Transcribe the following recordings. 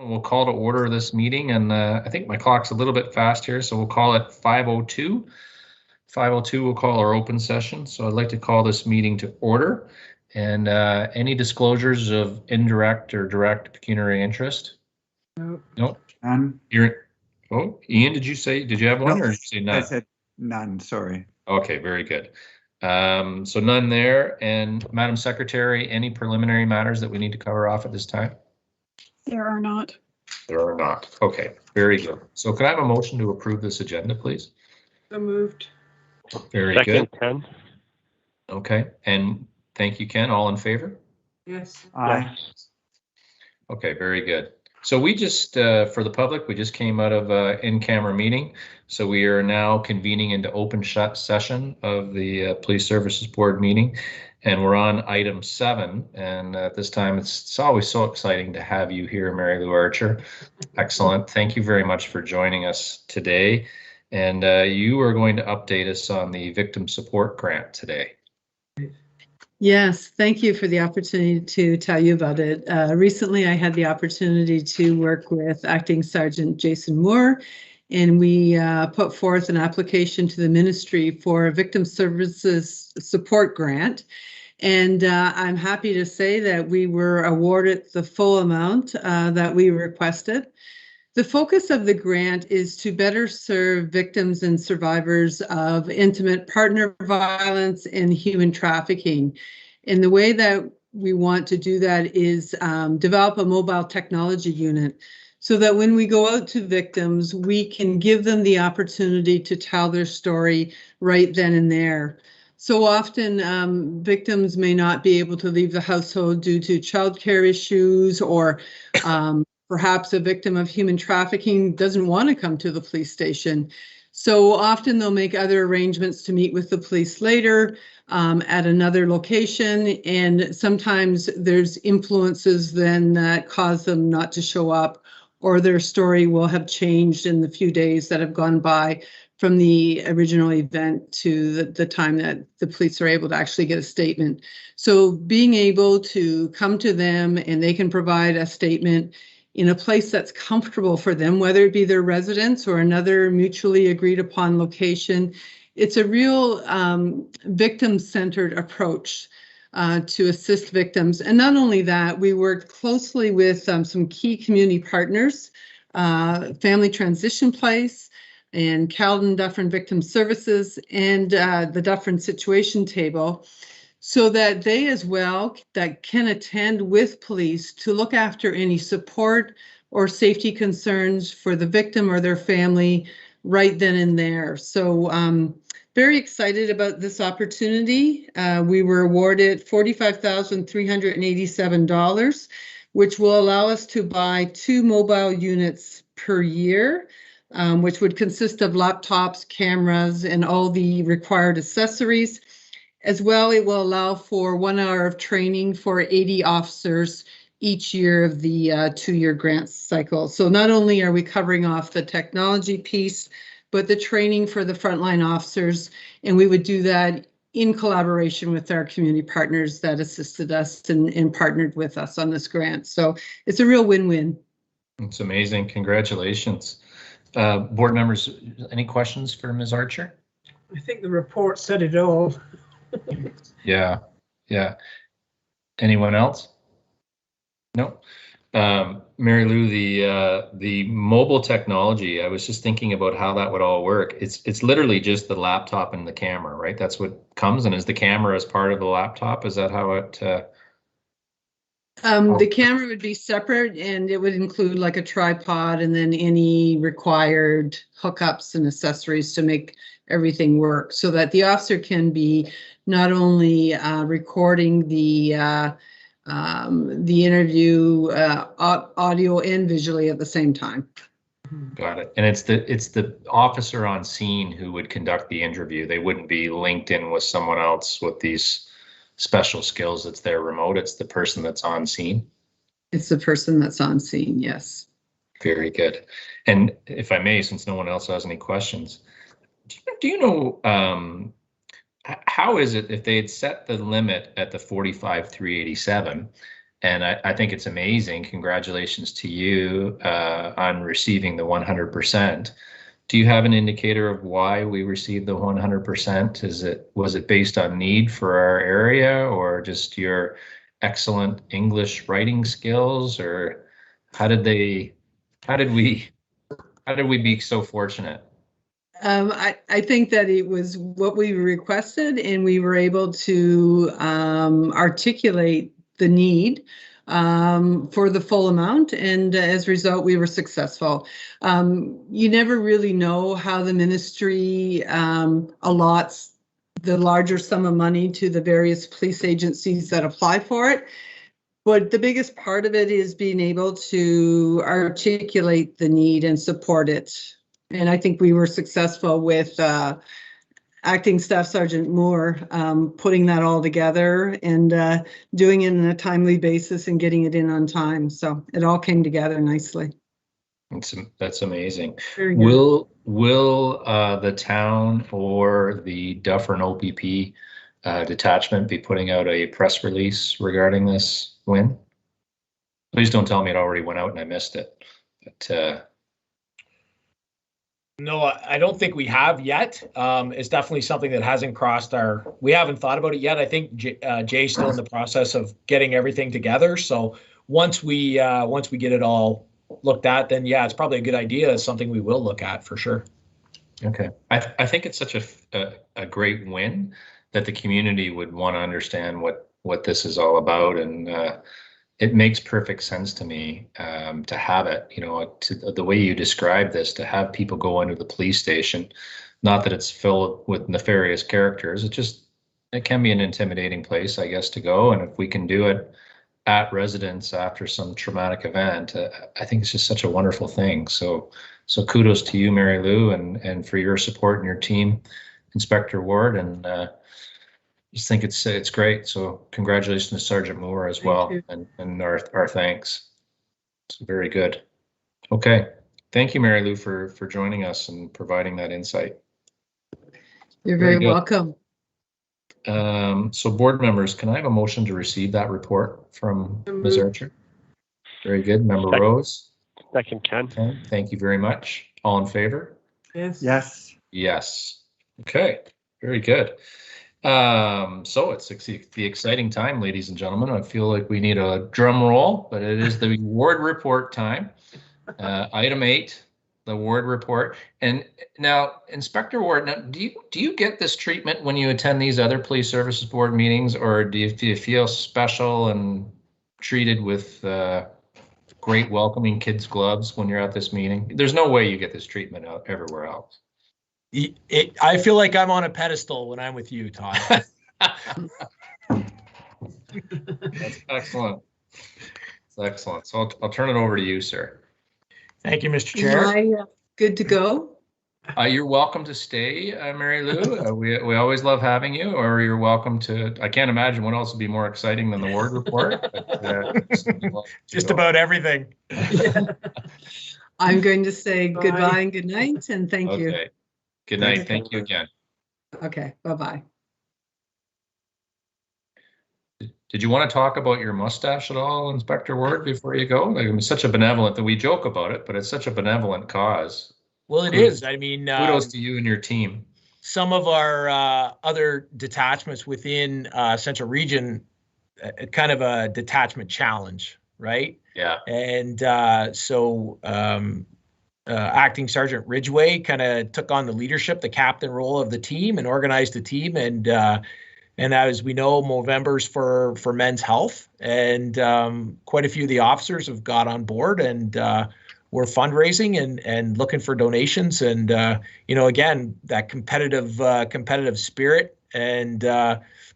We'll call to order this meeting, and I think my clock's a little bit fast here, so we'll call it 5:02. 5:02, we'll call our open session. So I'd like to call this meeting to order. And any disclosures of indirect or direct pecuniary interest? No. None. Oh, Ian, did you have one, or did you say none? I said none, sorry. Okay, very good. So none there. And Madam Secretary, any preliminary matters that we need to cover off at this time? There are not. There are not. Okay, very good. So can I have a motion to approve this agenda, please? So moved. Very Second, good. Ken. Okay, and thank you, Ken. All in favor? Yes. Aye. Okay, very good. So we just, for the public, we just came out of an in-camera meeting. So we are now convening into open shut session of the Police Services Board meeting. And we're on item 7. And at this time, it's always so exciting to have you here, Mary Lou Archer. Excellent. Thank you very much for joining us today. And you are going to update us on the victim support grant today. Yes, thank you for the opportunity to tell you about it. Recently, I had the opportunity to work with Acting Sergeant Jason Moore, and we put forth an application to the ministry for a victim services support grant. And I'm happy to say that we were awarded the full amount that we requested. The focus of the grant is to better serve victims and survivors of intimate partner violence and human trafficking. And the way that we want to do that is develop a mobile technology unit so that when we go out to victims, we can give them the opportunity to tell their story right then and there. So often victims may not be able to leave the household due to childcare issues, or perhaps a victim of human trafficking doesn't want to come to the police station. So often they'll make other arrangements to meet with the police later at another location. And sometimes there's influences then that cause them not to show up, or their story will have changed in the few days that have gone by from the original event to the time that the police are able to actually get a statement. So being able to come to them and they can provide a statement in a place that's comfortable for them, whether it be their residence or another mutually agreed upon location. It's a real victim-centered approach to assist victims. And not only that, we worked closely with some key community partners, Family Transition Place and Caledon Dufferin Victim Services, and the Dufferin Situation Table, so that they as well that can attend with police to look after any support or safety concerns for the victim or their family right then and there. So very excited about this opportunity. We were awarded $45,387, which will allow us to buy 2 mobile units per year, which would consist of laptops, cameras, and all the required accessories. As well, it will allow for 1 hour of training for 80 officers each year of the 2-year grant cycle. So not only are we covering off the technology piece, but the training for the frontline officers, and we would do that in collaboration with our community partners that assisted us and partnered with us on this grant. So it's a real win-win. It's amazing. Congratulations. Board members, any questions for Ms. Archer? I think the report said it all. Yeah. Anyone else? No. Mary Lou, the mobile technology, I was just thinking about how that would all work. It's literally just the laptop and the camera, right? That's what comes, and is the camera as part of the laptop? Is that how it? The camera would be separate, and it would include like a tripod and then any required hookups and accessories to make everything work, so that the officer can be not only recording the interview audio and visually at the same time. Got it. And it's the officer on scene who would conduct the interview. They wouldn't be linked in with someone else with these special skills. It's their remote. It's the person that's on scene. It's the person that's on scene, yes. Very good. And if I may, since no one else has any questions, do you know how is it if they had set the limit at the 45,387 And I think it's amazing. Congratulations to you on receiving the 100%. Do you have an indicator of why we received the 100%? Was it based on need for our area, or just your excellent English writing skills, or how did we be so fortunate? I think that it was what we requested, and we were able to articulate the need for the full amount, and as a result, we were successful. You never really know how the ministry allots the larger sum of money to the various police agencies that apply for it. But the biggest part of it is being able to articulate the need and support it. And I think we were successful with Acting Staff Sergeant Moore putting that all together and doing it on a timely basis and getting it in on time. So it all came together nicely. That's amazing. Very good. Will the town or the Dufferin OPP detachment be putting out a press release regarding this win? Please don't tell me it already went out and I missed it. But no, I don't think we have yet. It's definitely something that hasn't crossed we haven't thought about it yet. I think Jay's still in the process of getting everything together. So once we get it all looked at, then yeah, it's probably a good idea. It's something we will look at for sure. Okay. I think it's such a great win that the community would want to understand what this is all about, and it makes perfect sense to me to have it, the way you describe this, to have people go into the police station. Not that it's filled with nefarious characters. It can be an intimidating place, I guess, to go. And if we can do it at residence after some traumatic event, I think it's just such a wonderful thing. So kudos to you, Mary Lou, and for your support and your team, Inspector Ward, and just think it's great. So congratulations to Sergeant Moore as well, and our thanks. It's very good. Okay, thank you, Mary Lou, for joining us and providing that insight. You're very welcome. So board members, can I have a motion to receive that report from Ms. Archer? Very good. Member Rose? Second, Ken. Okay, thank you very much. All in favor? Yes. Yes. Yes. Okay, very good. So it's the exciting time, ladies and gentlemen. I feel like we need a drum roll, but it is the ward report time. Item 8, the ward report. And now, Inspector Ward, now, do you get this treatment when you attend these other police services board meetings, or do you feel special and treated with great welcoming kids gloves when you're at this meeting? There's no way you get this treatment out everywhere else. I feel like I'm on a pedestal when I'm with you, Todd. That's excellent. That's excellent. So I'll turn it over to you, sir. Thank you, Mr. Chair. Am I good to go? You're welcome to stay, Mary Lou. We always love having you, or you're welcome to. I can't imagine what else would be more exciting than the ward report. But, just about everything. I'm going to say goodbye and good night, and thank you. Okay. Good night. Thank you again. Okay. Bye-bye. Did you want to talk about your mustache at all, Inspector Ward, before you go? Like, it's such a benevolent, that we joke about it, but it's such a benevolent cause. Well, it is. I mean, kudos to you and your team. Some of our other detachments within Central Region, kind of a detachment challenge, right? Yeah. And Acting Sergeant Ridgway kind of took on the leadership, the captain role of the team, and organized the team. And as we know, Movember's for Men's Health, and quite a few of the officers have got on board, and we're fundraising and looking for donations. And again, that competitive spirit, and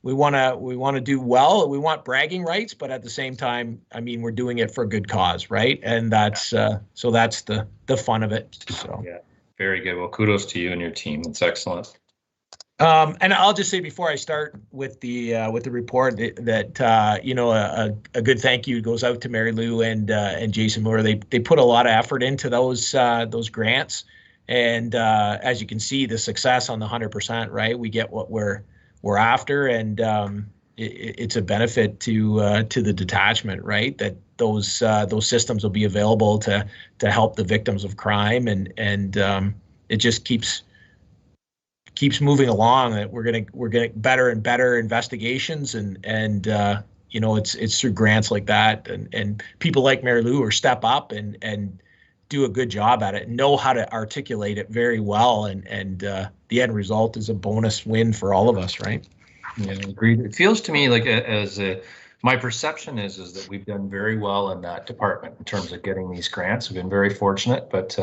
we want to do well. We want bragging rights, but at the same time, I mean, we're doing it for a good cause, right? And that's so that's the fun of it. So yeah, very good. Well, kudos to you and your team. That's excellent. And I'll just say before I start with the report that a good thank you goes out to Mary Lou and Jason Moore. They put a lot of effort into those grants, and as you can see, the success on the 100%, right? We get what we're after, and it's a benefit to the detachment, right? That those systems will be available to help the victims of crime, and it just keeps moving along. That we're getting better and better investigations, and you know, it's through grants like that, and people like Mary Lou who step up and do a good job at it, and know how to articulate it very well, and the end result is a bonus win for all of us, right? Yeah, agreed. It feels to me like my perception is that we've done very well in that department in terms of getting these grants. We've been very fortunate, but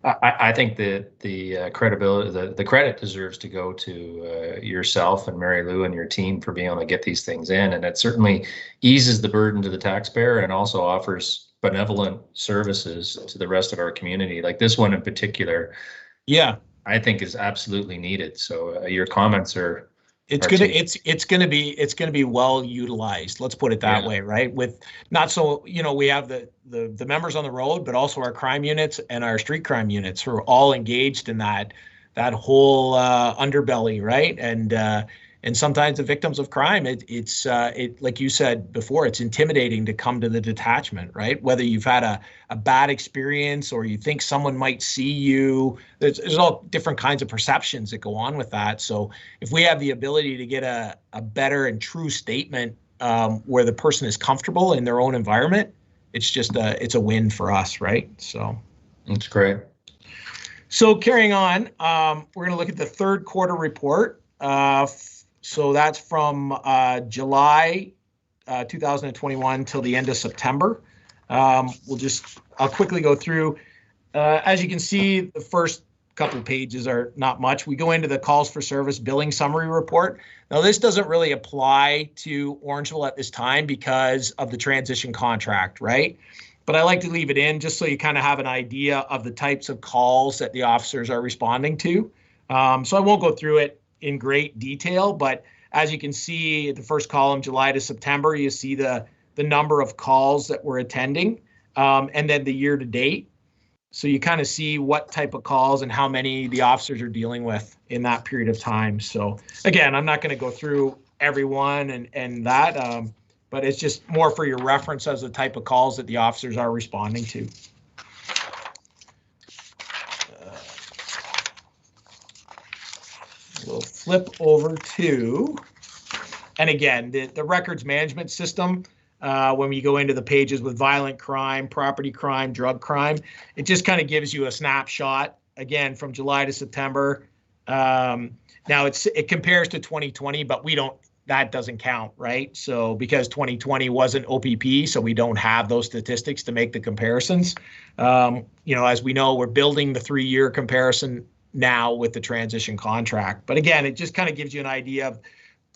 I think that the credibility, the credit deserves to go to yourself and Mary Lou and your team for being able to get these things in, and it certainly eases the burden to the taxpayer and also offers benevolent services to the rest of our community. Like this one in particular, yeah, I think is absolutely needed. So your comments are. It's gonna be well utilized. Let's put it that way, right? With not so, you know, we have the members on the road, but also our crime units and our street crime units who are all engaged in that whole underbelly, right? And sometimes the victims of crime, it's like you said before, it's intimidating to come to the detachment, right? Whether you've had a bad experience or you think someone might see you, there's all different kinds of perceptions that go on with that. So if we have the ability to get a better and true statement where the person is comfortable in their own environment, it's just it's a win for us, right? So that's great. So carrying on, we're going to look at the third quarter report. So that's from July 2021 till the end of September. I'll quickly go through. As you can see, the first couple of pages are not much. We go into the calls for service billing summary report. Now, this doesn't really apply to Orangeville at this time because of the transition contract, right? But I like to leave it in just so you kind of have an idea of the types of calls that the officers are responding to. So I won't go through it in great detail, but as you can see, the first column, July to September, you see the number of calls that we're attending, and then the year to date. So you kind of see what type of calls and how many the officers are dealing with in that period of time. So again, I'm not going to go through everyone and that, but it's just more for your reference as the type of calls that the officers are responding to. We'll flip over to, and again, the records management system, when we go into the pages with violent crime, property crime, drug crime, it just kind of gives you a snapshot, again, from July to September. Now it compares to 2020, but that doesn't count, right? So because 2020 wasn't OPP, so we don't have those statistics to make the comparisons. You know, as we know, we're building the 3-year comparison now with the transition contract. But again, it just kind of gives you an idea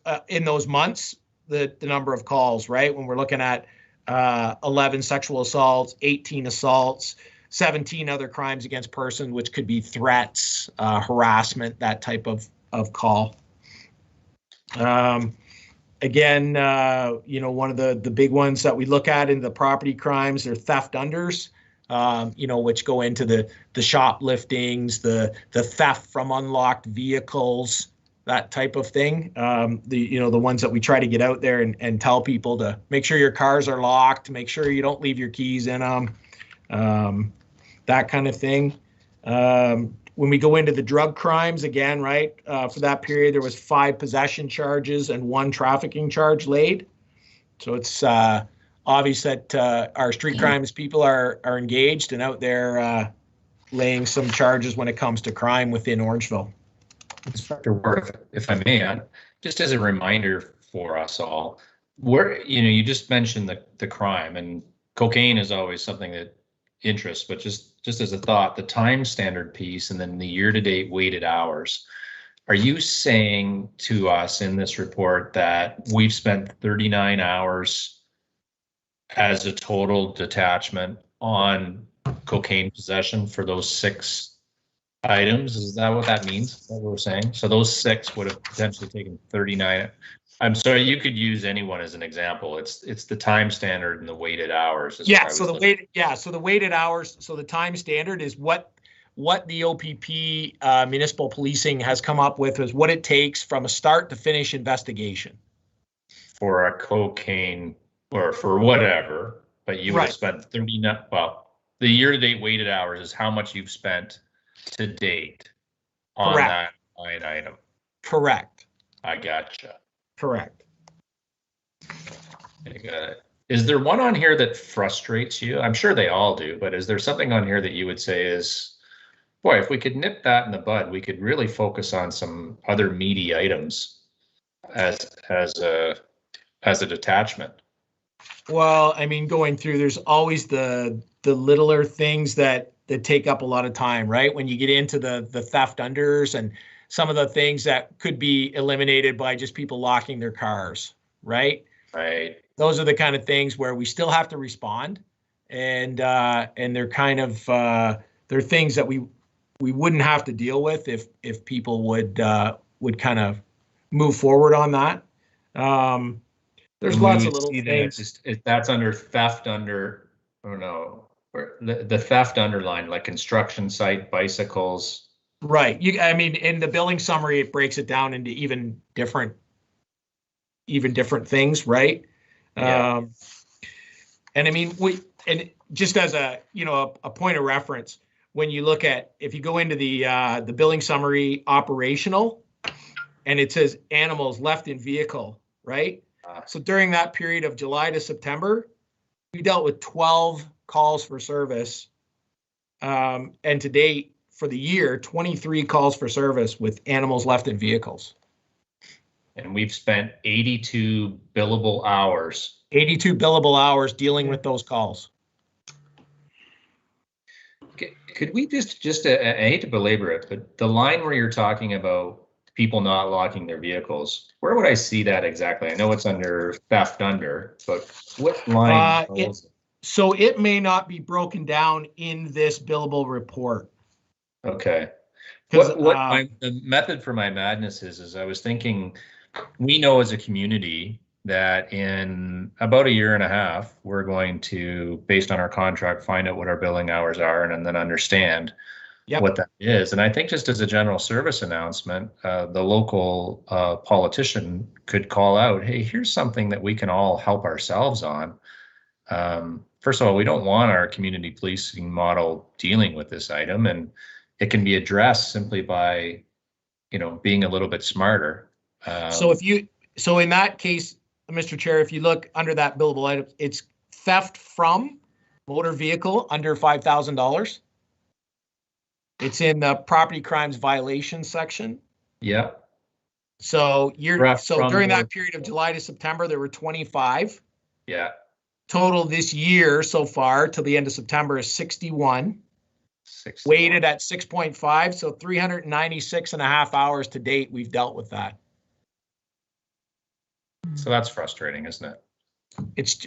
of in those months, the number of calls, right? When we're looking at 11 sexual assaults, 18 assaults, 17 other crimes against person, which could be threats, harassment, that type of call. Again, you know, one of the big ones that we look at in the property crimes are theft unders. You know, which go into the shopliftings, the theft from unlocked vehicles, that type of thing. The ones that we try to get out there and tell people to make sure your cars are locked, make sure you don't leave your keys in them, that kind of thing. When we go into the drug crimes, again, right, for that period, there was 5 possession charges and 1 trafficking charge laid. So it's obvious that our street crimes people are engaged and out there laying some charges when it comes to crime within Orangeville. Inspector Worth, if I may, just as a reminder for us all, you just mentioned the crime, and cocaine is always something that interests, but just as a thought, the time standard piece and then the year-to-date weighted hours. Are you saying to us in this report that we've spent 39 hours as a total detachment on cocaine possession for those 6 items? Is that what that means? Is that what we're saying? So those 6 would have potentially taken 39. I'm sorry, you could use anyone as an example. It's the time standard and the weighted hours. Yeah. So the weighted hours. So the time standard is what the OPP municipal policing has come up with is what it takes from a start to finish investigation. for a cocaine or for whatever, but you would have Right. spent 39, well, the year-to-date weighted hours is how much you've spent to date on Correct. that line item. Correct. I gotcha. Correct. I got it. Is there one on here that frustrates you? I'm sure they all do, but is there something on here that you would say is, boy, if we could nip that in the bud, we could really focus on some other meaty items as a detachment? Well, I mean, going through, there's always the littler things that take up a lot of time, right? When you get into the theft unders and some of the things that could be eliminated by just people locking their cars, right? Right. Those are the kind of things where we still have to respond, and they're kind of they're things that we wouldn't have to deal with if people would kind of move forward on that. There's And lots we of would little see that things. if that's under theft under, or no, or the theft underline, like construction site, bicycles. Right. I mean, in the billing summary, it breaks it down into even different things, right? Yeah. And I mean, and just as a point of reference, when you look at, if you go into the billing summary operational, and it says animals left in vehicle, right? So during that period of July to September, we dealt with 12 calls for service, and to date for the year, 23 calls for service with animals left in vehicles. And we've spent 82 billable hours. 82 billable hours dealing with those calls. Could we just I hate to belabor it, but the line where you're talking about people not locking their vehicles, where would I see that exactly? I know it's under theft under, but what line? So it may not be broken down in this billable report. Okay. 'Cause, The method for my madness is I was thinking, we know as a community that in about a year and a half, we're going to, based on our contract, find out what our billing hours are and then understand what that is. And I think just as a general service announcement, the local politician could call out, hey, here's something that we can all help ourselves on. First of all, we don't want our community policing model dealing with this item, and it can be addressed simply by, being a little bit smarter. So in that case, Mr. Chair, if you look under that billable item, it's theft from motor vehicle under $5,000. It's in the property crimes violation section. Yeah. So during that period of July to September, there were 25. Yeah. Total this year so far till the end of September is 61. Weighted at 6.5, so 396 and a half hours to date, we've dealt with that. So that's frustrating, isn't it? It's,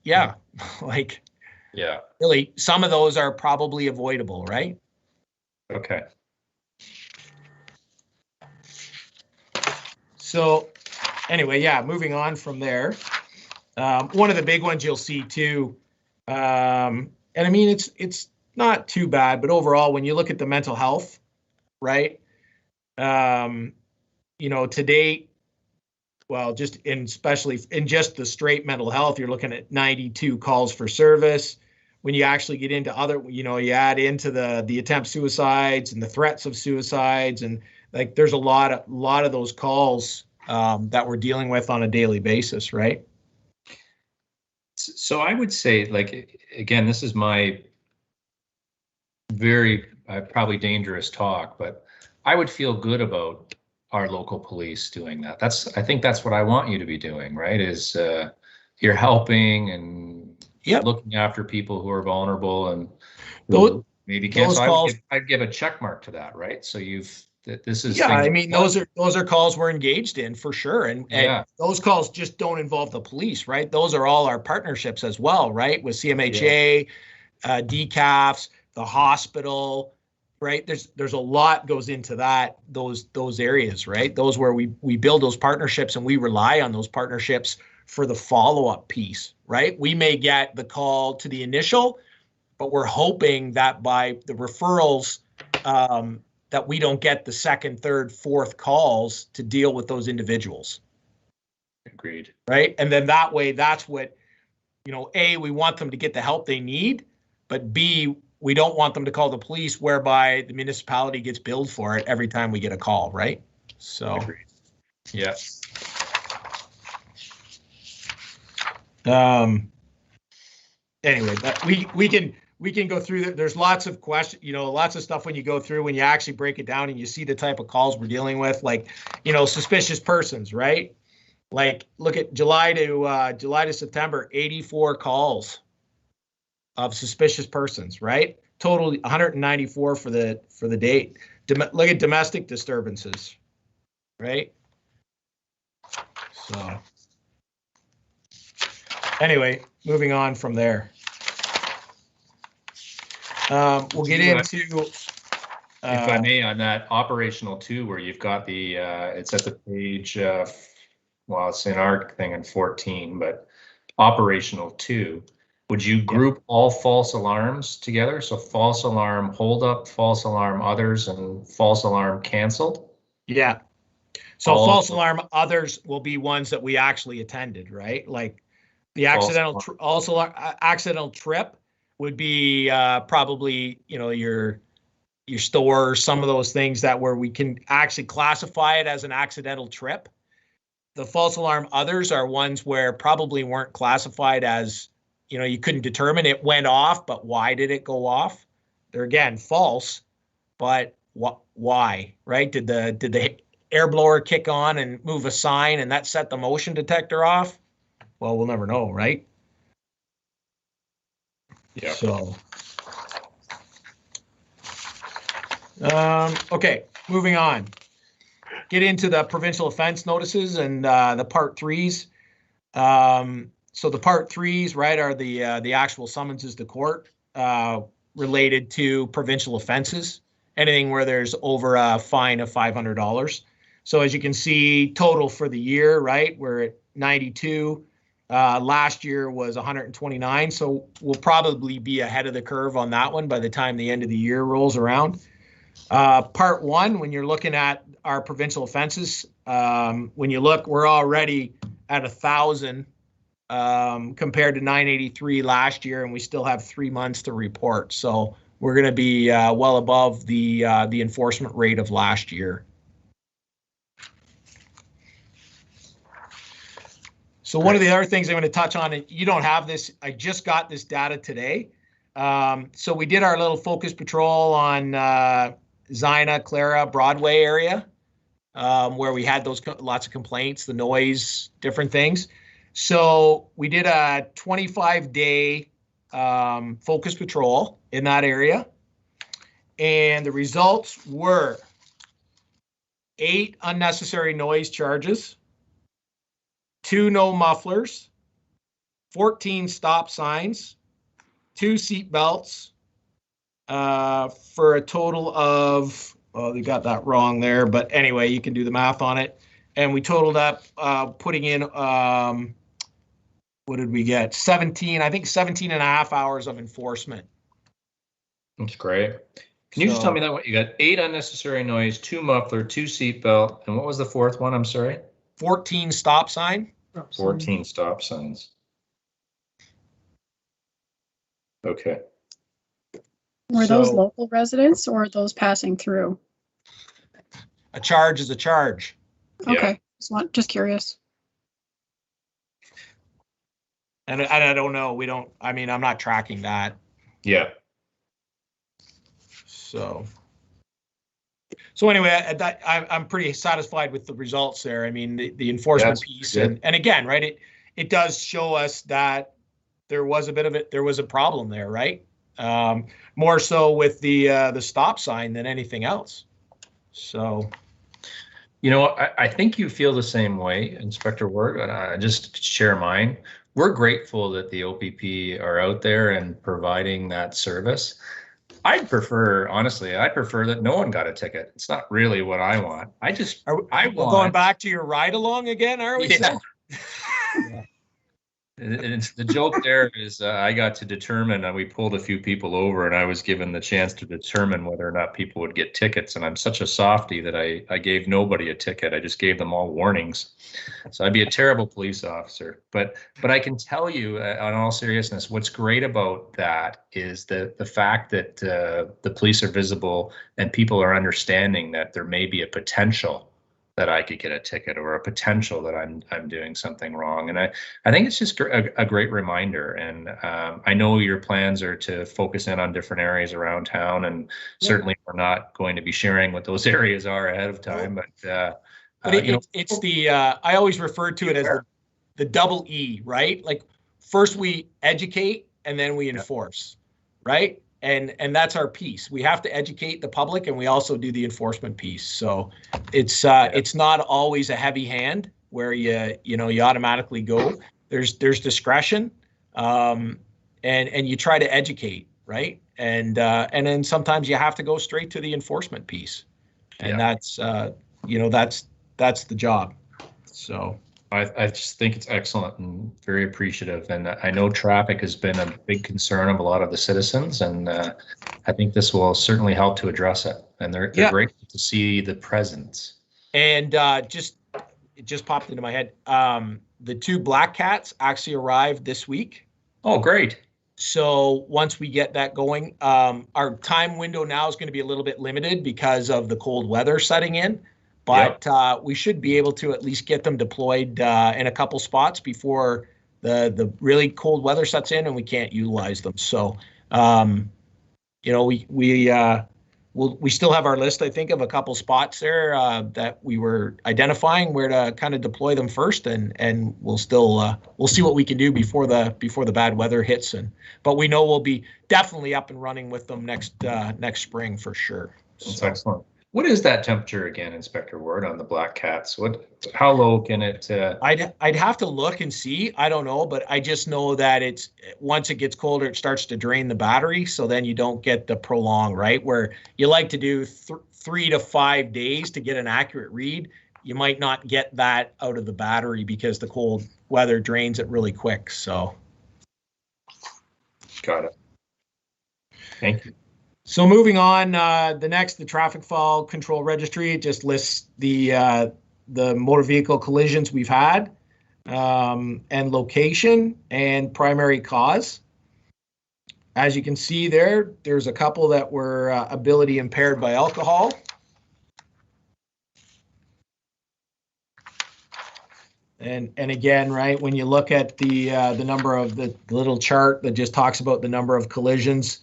yeah, like, yeah, really, some of those are probably avoidable, right? Okay. So anyway, yeah, moving on from there. One of the big ones you'll see too, and I mean, it's not too bad, but overall, when you look at the mental health, right? To date, well, especially in just the straight mental health, you're looking at 92 calls for service. When you actually get into other, you add into the attempt suicides and the threats of suicides, and like there's a lot of those calls that we're dealing with on a daily basis, right? So I would say, like, again, this is my very probably dangerous talk, but I would feel good about our local police doing that. I think that's what I want you to be doing, right? Is you're helping and looking after people who are vulnerable and maybe can't. So I'd give a check mark to that, right? So this is. Yeah, I mean, those are calls we're engaged in for sure. And those calls just don't involve the police, right? Those are all our partnerships as well, right? With CMHA, DCAFs, the hospital, right? There's a lot goes into those areas, right? Those where we build those partnerships and we rely on those partnerships for the follow-up piece, right? We may get the call to the initial, but we're hoping that by the referrals, that we don't get the second, third, fourth calls to deal with those individuals. Agreed. right? And then that way, that's what, you know, A, we want them to get the help they need, but B, we don't want them to call the police whereby the municipality gets billed for it every time we get a call, right? So, Agreed. Yeah. anyway, but we can go through that. There's lots of questions, you know, lots of stuff when you go through, when you actually break it down and you see the type of calls we're dealing with, like, you know, suspicious persons, right? Like, look at July to September, 84 calls of suspicious persons, right? Total 194 for the date. Look at domestic disturbances, right? So anyway, moving on from there. We'll get into. If I may, on that operational 2, where you've got the, it's at the page, well, it's in our thing in 14, but operational 2, would you group all false alarms together? So false alarm hold up, false alarm others, and false alarm canceled? Yeah. So All false alarm others will be ones that we actually attended, right? Like the accidental accidental trip would be probably, you know, your store, some of those things that where we can actually classify it as an accidental trip. The false alarm others are ones where probably weren't classified as, you know, you couldn't determine it went off, but why did it go off? They're again false, but why, right? Did the air blower kick on and move a sign and that set the motion detector off? Well, we'll never know, right? Yeah. So, okay, moving on. Get into the provincial offense notices and the part 3s. So the part 3s, right, are the actual summonses to court related to provincial offenses. Anything where there's over a fine of $500. So as you can see, total for the year, right, we're at 92. Last year was 129, so we'll probably be ahead of the curve on that one by the time the end of the year rolls around. Part 1, when you're looking at our provincial offenses, when you look, we're already at 1,000 compared to 983 last year, and we still have 3 months to report. So we're going to be well above the enforcement rate of last year. So one of the other things I'm going to touch on, and you don't have this, I just got this data today. So we did our little focus patrol on Zina, Clara, Broadway area, where we had those lots of complaints, the noise, different things. So we did a 25-day focus patrol in that area. And the results were 8 unnecessary noise charges, 2 no mufflers, 14 stop signs, 2 seat belts, for a total of, well, they got that wrong there, but anyway, you can do the math on it. And we totaled up putting in, what did we get? 17 and a half hours of enforcement. That's great. Can you just tell me that? What you got? 8 unnecessary noise, 2 muffler, 2 seatbelt, and what was the 4th one? I'm sorry. 14 stop sign. 14 stop signs. Okay. Were those local residents or those passing through? A charge is a charge. Okay, just curious. And I don't know. I'm not tracking that. Yeah. So anyway, I'm pretty satisfied with the results there. I mean, the enforcement piece, and again, right, it does show us that there was a problem there, right? More so with the stop sign than anything else. So, you know, I think you feel the same way, Inspector Ward, and I just share mine. We're grateful that the OPP are out there and providing that service. I'd prefer, honestly, that no one got a ticket. It's not really what I want. We're going back to your ride along again, are we? Yeah. It's the joke there is I got to determine, we pulled a few people over and I was given the chance to determine whether or not people would get tickets. And I'm such a softie that I gave nobody a ticket. I just gave them all warnings. So I'd be a terrible police officer. But I can tell you, on all seriousness, what's great about that is the fact that the police are visible and people are understanding that there may be a potential that I could get a ticket or a potential that I'm doing something wrong. And I think it's just a great reminder. And I know your plans are to focus in on different areas around town, and certainly we're not going to be sharing what those areas are ahead of time. But it's the I always refer to it as the double E, right? Like first we educate and then we enforce, right? And that's our piece. We have to educate the public, and we also do the enforcement piece. So it's not always a heavy hand where you automatically go. There's discretion, and you try to educate, right? And then sometimes you have to go straight to the enforcement piece, and that's the job. So. I just think it's excellent and very appreciative. And I know traffic has been a big concern of a lot of the citizens, and I think this will certainly help to address it. And they're grateful to see the presence. And it just popped into my head. The 2 black cats actually arrived this week. Oh, great. So once we get that going, our time window now is going to be a little bit limited because of the cold weather setting in. But we should be able to at least get them deployed in a couple spots before the really cold weather sets in and we can't utilize them. So, we still have our list, I think, of a couple spots there that we were identifying where to kind of deploy them first, and we'll see what we can do before the bad weather hits. But we know we'll be definitely up and running with them next spring for sure. That's excellent. What is that temperature again, Inspector Ward, on the black cats? How low can it? I'd have to look and see. I don't know, but I just know that once it gets colder, it starts to drain the battery. So then you don't get the prolong, right? Where you like to do 3 to 5 days to get an accurate read. You might not get that out of the battery because the cold weather drains it really quick. So. Got it. Thank you. So moving on, the traffic fall control registry, it just lists the motor vehicle collisions we've had, and location and primary cause. As you can see there's a couple that were ability impaired by alcohol. And again, right, when you look at the number of the little chart that just talks about the number of collisions,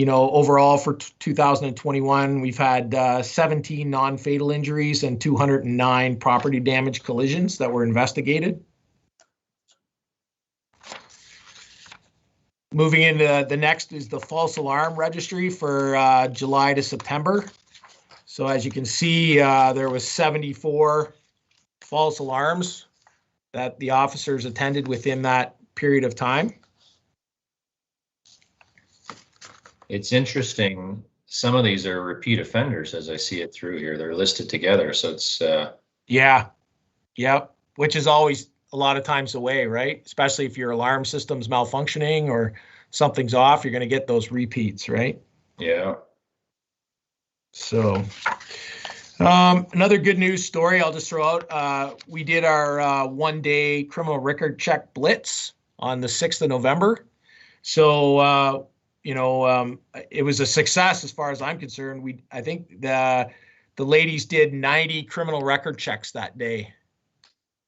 overall for 2021, we've had 17 non-fatal injuries and 209 property damage collisions that were investigated. Moving into the next is the false alarm registry for July to September. So as you can see, there was 74 false alarms that the officers attended within that period of time. It's interesting. Some of these are repeat offenders as I see it through here. They're listed together. So it's which is always a lot of times the way, right? Especially if your alarm system's malfunctioning or something's off, you're going to get those repeats, right? Yeah. So another good news story I'll just throw out. We did our 1-day criminal record check blitz on the 6th of November. So, it was a success as far as I'm concerned. I think the ladies did 90 criminal record checks that day.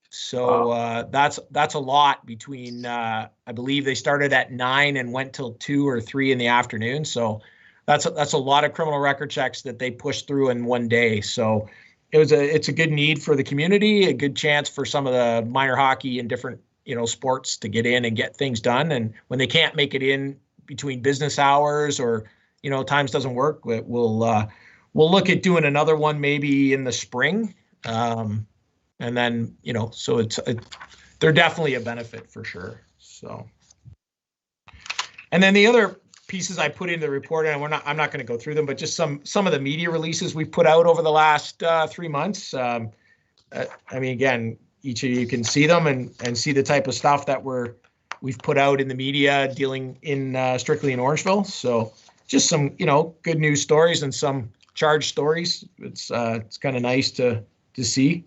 So that's a lot between, I believe they started at 9 and went till 2 or 3 in the afternoon. So that's a lot of criminal record checks that they pushed through in one day. So it's a good need for the community, a good chance for some of the minor hockey and different, sports to get in and get things done. And when they can't make it in between business hours or, times doesn't work, we'll look at doing another one maybe in the spring. And then, so they're definitely a benefit for sure. So, and then the other pieces I put in the report, and I'm not going to go through them, but just some of the media releases we've put out over the last 3 months. Again, each of you can see them and see the type of stuff that we've put out in the media dealing in strictly in Orangeville. So just some, good news stories and some charged stories. It's kind of nice to see.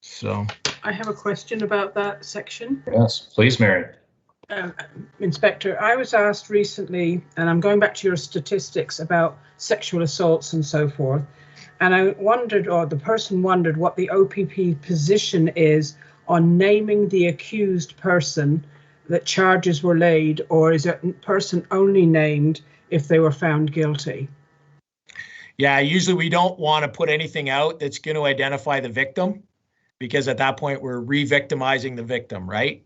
So I have a question about that section. Yes, please, Mary. Inspector, I was asked recently, and I'm going back to your statistics about sexual assaults and so forth, and I wondered, or the person wondered, what the OPP position is on naming the accused person that charges were laid, or is a person only named if they were found guilty? Yeah, usually we don't want to put anything out that's going to identify the victim, because at that point we're re-victimizing the victim, right?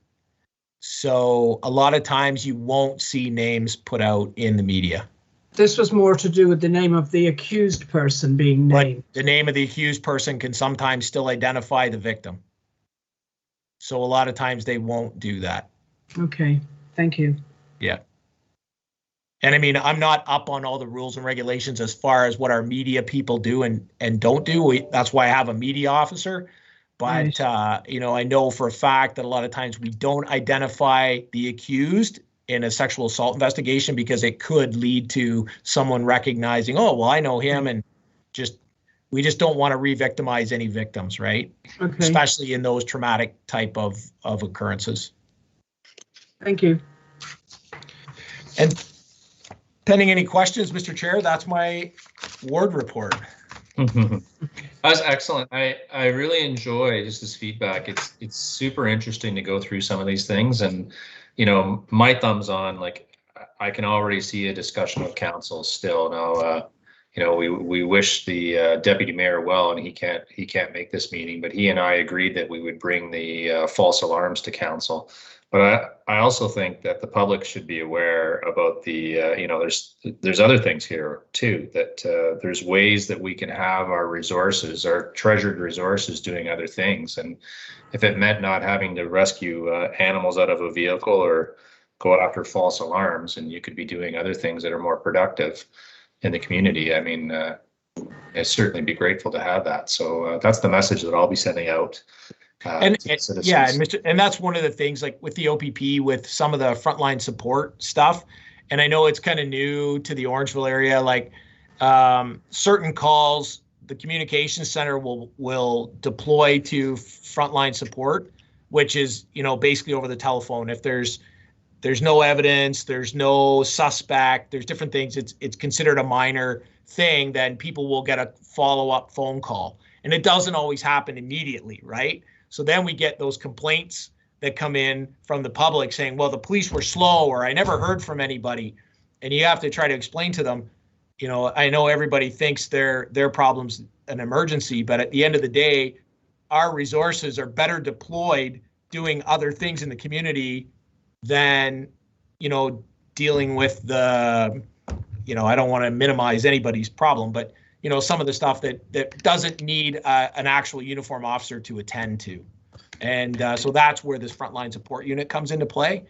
So a lot of times you won't see names put out in the media. This was more to do with the name of the accused person being named. But the name of the accused person can sometimes still identify the victim. So a lot of times they won't do that. Okay, thank you. Yeah. And I mean, I'm not up on all the rules and regulations as far as what our media people do and don't do. That's why I have a media officer. But, I know for a fact that a lot of times we don't identify the accused in a sexual assault investigation because it could lead to someone recognizing, oh, well, I know him, and we just don't want to re-victimize any victims, right? Okay. Especially in those traumatic type of occurrences. Thank you. And pending any questions, Mr. Chair, that's my ward report. That's excellent. I really enjoy just this feedback. It's super interesting to go through some of these things, and my thumbs on, like, I can already see a discussion with council still. Now, we wish the deputy mayor well, and he can't make this meeting, but he and I agreed that we would bring the false alarms to council. But I also think that the public should be aware about the, there's other things here too, that there's ways that we can have our resources, our treasured resources, doing other things. And if it meant not having to rescue animals out of a vehicle or go after false alarms, and you could be doing other things that are more productive in the community, I mean, I'd certainly be grateful to have that. So that's the message that I'll be sending out. And that's one of the things, like with the OPP, with some of the frontline support stuff. And I know it's kind of new to the Orangeville area, like certain calls, the communications center will deploy to frontline support, which is, basically over the telephone. If there's no evidence, there's no suspect, there's different things, it's considered a minor thing, then people will get a follow-up phone call. And it doesn't always happen immediately, right? So then we get those complaints that come in from the public saying, well, the police were slow, or I never heard from anybody. And you have to try to explain to them, I know everybody thinks their problem's an emergency, but at the end of the day, our resources are better deployed doing other things in the community than, dealing with the, I don't want to minimize anybody's problem, but some of the stuff that doesn't need an actual uniform officer to attend to. And so that's where this frontline support unit comes into play.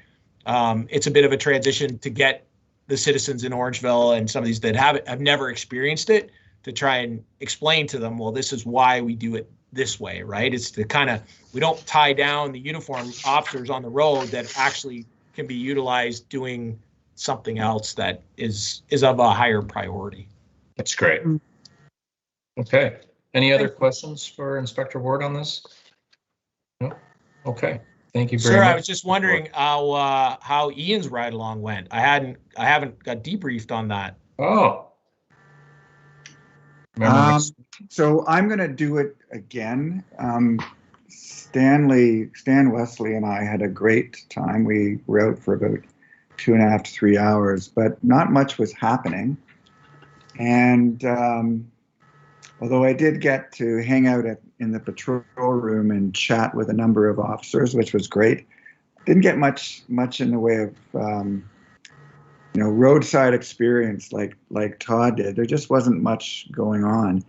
It's a bit of a transition to get the citizens in Orangeville and some of these that have never experienced it, to try and explain to them, well, this is why we do it this way, right? It's to kind of, we don't tie down the uniform officers on the road that actually can be utilized doing something else that is of a higher priority. That's great. Okay. Any other questions for Inspector Ward on this? No? Okay. Thank you very much. Sir, I was just wondering how Ian's ride along went. I haven't got debriefed on that. Oh. So I'm going to do it again. Stan Wesley and I had a great time. We were out for about 2.5 to 3 hours, but not much was happening. And although I did get to hang out in the patrol room and chat with a number of officers, which was great, didn't get much in the way of roadside experience like Todd did. There just wasn't much going on.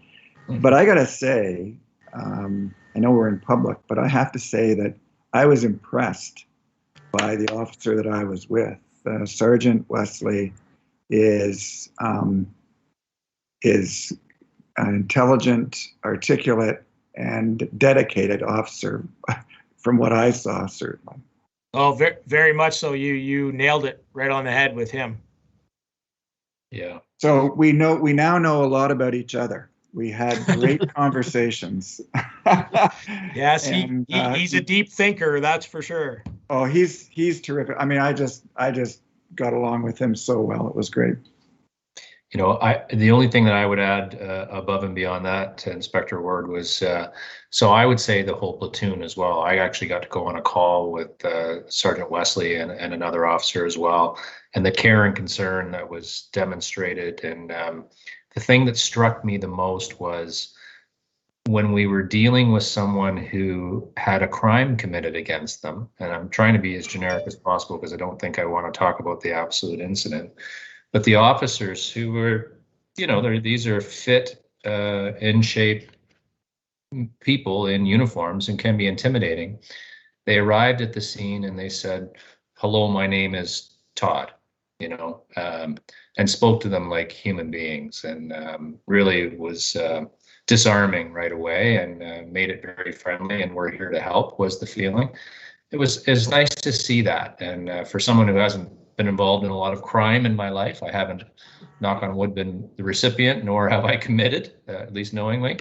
But I gotta say, I know we're in public, but I have to say that I was impressed by the officer that I was with. Sergeant Wesley is intelligent, articulate, and dedicated officer from what I saw, certainly. Oh, very, very much so. You nailed it right on the head with him. Yeah. So we now know a lot about each other. We had great conversations. Yes, And, he's a deep thinker, that's for sure. oh, he's terrific. I mean, I just got along with him so well. It was great. You know, the only thing that I would add above and beyond that to Inspector Ward was, so I would say the whole platoon as well. I actually got to go on a call with Sergeant Wesley and another officer as well, and the care and concern that was demonstrated. And the thing that struck me the most was when we were dealing with someone who had a crime committed against them, and I'm trying to be as generic as possible because I don't think I want to talk about the absolute incident. But the officers who were, you know, these are fit, in shape people in uniforms and can be intimidating. They arrived at the scene and they said, "Hello, my name is Todd," you know, and spoke to them like human beings, and really was disarming right away, and made it very friendly. And we're here to help was the feeling. It was nice to see that, and for someone who hasn't been involved in a lot of crime in my life. I haven't, knock on wood, been the recipient, nor have I committed, at least knowingly.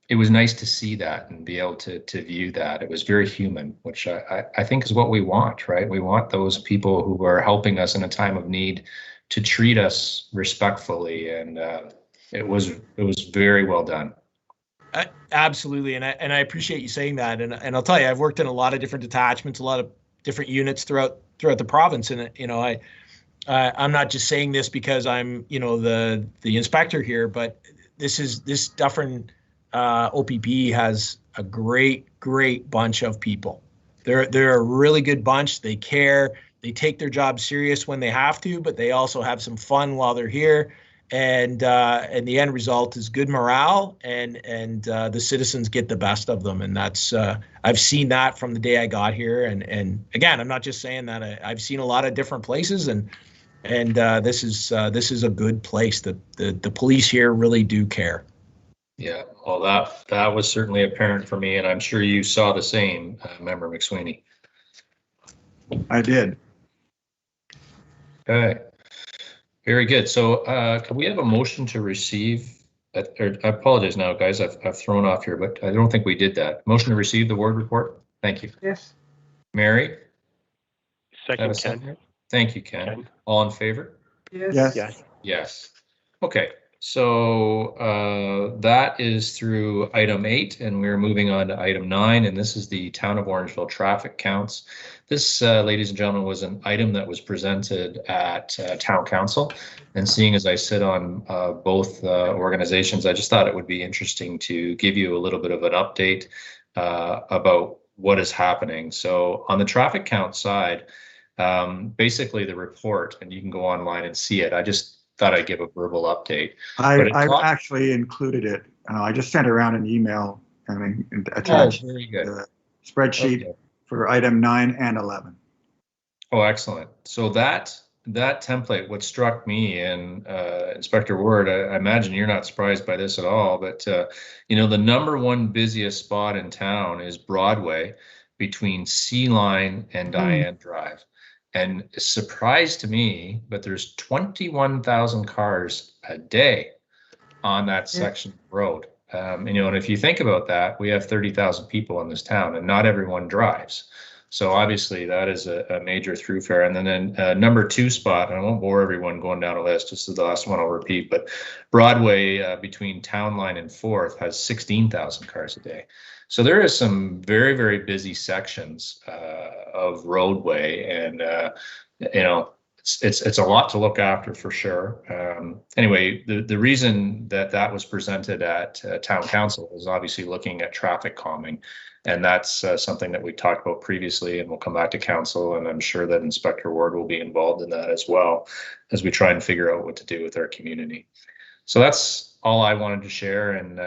It was nice to see that and be able to view that. It was very human, which I think is what we want, right? We want those people who are helping us in a time of need to treat us respectfully, and it was very well done. Absolutely, and I appreciate you saying that. And I'll tell you, I've worked in a lot of different detachments, a lot of different units throughout the province, and you know, I'm not just saying this because I'm, you know, the inspector here, but this Dufferin OPP has a great bunch of people. They're a really good bunch. They care. They take their job serious when they have to, but they also have some fun while they're here. And the end result is good morale, and the citizens get the best of them. And that's I've seen that from the day I got here. And again, I'm not just saying that. I've seen a lot of different places, and this is a good place. The police here really do care. Yeah, well, that was certainly apparent for me, and I'm sure you saw the same, Member McSweeney. I did. Okay. Very good. So can we have a motion to receive, or I apologize now, guys, I've thrown off here, but I don't think we did that. Motion to receive the ward report. Thank you. Yes. Mary? Second, Ken. Thank you, Ken. All in favor? Yes. Yes. Yes. Okay. So that is through item 8, and we're moving on to item 9, and this is the Town of Orangeville traffic counts. This, ladies and gentlemen, was an item that was presented at Town Council, and seeing as I sit on both organizations, I just thought it would be interesting to give you a little bit of an update about what is happening. So on the traffic count side, basically the report, and you can go online and see it. I just thought I'd give a verbal update. I actually included it. I just sent around an email and attached very good. the spreadsheet Okay. for item 9 and 11. Oh, excellent. So that template, what struck me, and Inspector Ward, I imagine you're not surprised by this at all, but you know, the #1 busiest spot in town is Broadway between Sea Line and Diane Drive. And a surprise to me, but there's 21,000 cars a day on that section of road. You know, and if you think about that, we have 30,000 people in this town, and not everyone drives. So obviously that is a major thoroughfare. And then #2 spot, and I won't bore everyone going down a list, just the last one I'll repeat, but Broadway between Town Line and 4th has 16,000 cars a day. So there is some very, very busy sections of roadway, and you know, it's a lot to look after for sure. Anyway, the reason that was presented at Town Council was obviously looking at traffic calming, and that's something that we talked about previously, and we'll come back to council, and I'm sure that Inspector Ward will be involved in that as well as we try and figure out what to do with our community. So that's all I wanted to share, and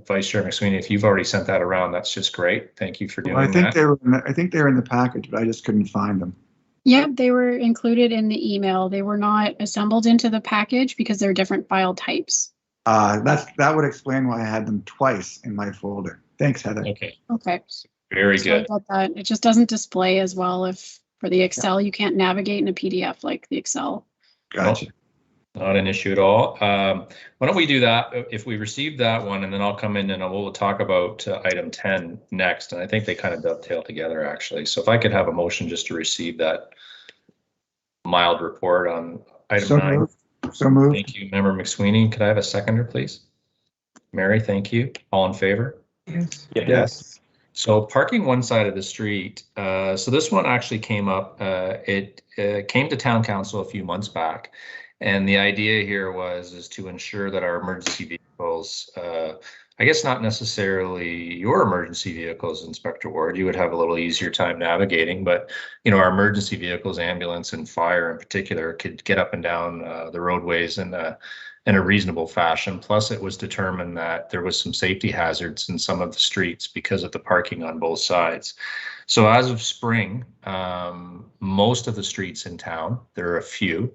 Vice Chair McSweeney, if you've already sent that around, that's just great. Thank you for doing I think that. I think they were in the package, but I just couldn't find them. Yeah, they were included in the email. They were not assembled into the package because they're different file types. That would explain why I had them twice in my folder. Thanks, Heather. Okay, Okay. very Sorry good. about that. It just doesn't display as well if for the Excel, you can't navigate in a PDF like the Excel. Gotcha. Not an issue at all. Why don't we do that if we receive that one, and then I'll come in and we'll talk about item 10 next. And I think they kind of dovetail together, actually. So if I could have a motion just to receive that mild report on item So 9. moved. So moved. Thank you, Member McSweeney. Could I have a seconder, please? Mary, thank you. All in favor? Yes. Yes. So parking one side of the street. So this one actually came up. It came to town council a few months back, and the idea here is to ensure that our emergency vehicles, I guess not necessarily your emergency vehicles, Inspector Ward, you would have a little easier time navigating, but our emergency vehicles, ambulance and fire in particular, could get up and down the roadways in a reasonable fashion. Plus, it was determined that there was some safety hazards in some of the streets because of the parking on both sides. So as of spring, most of the streets in town, there are a few,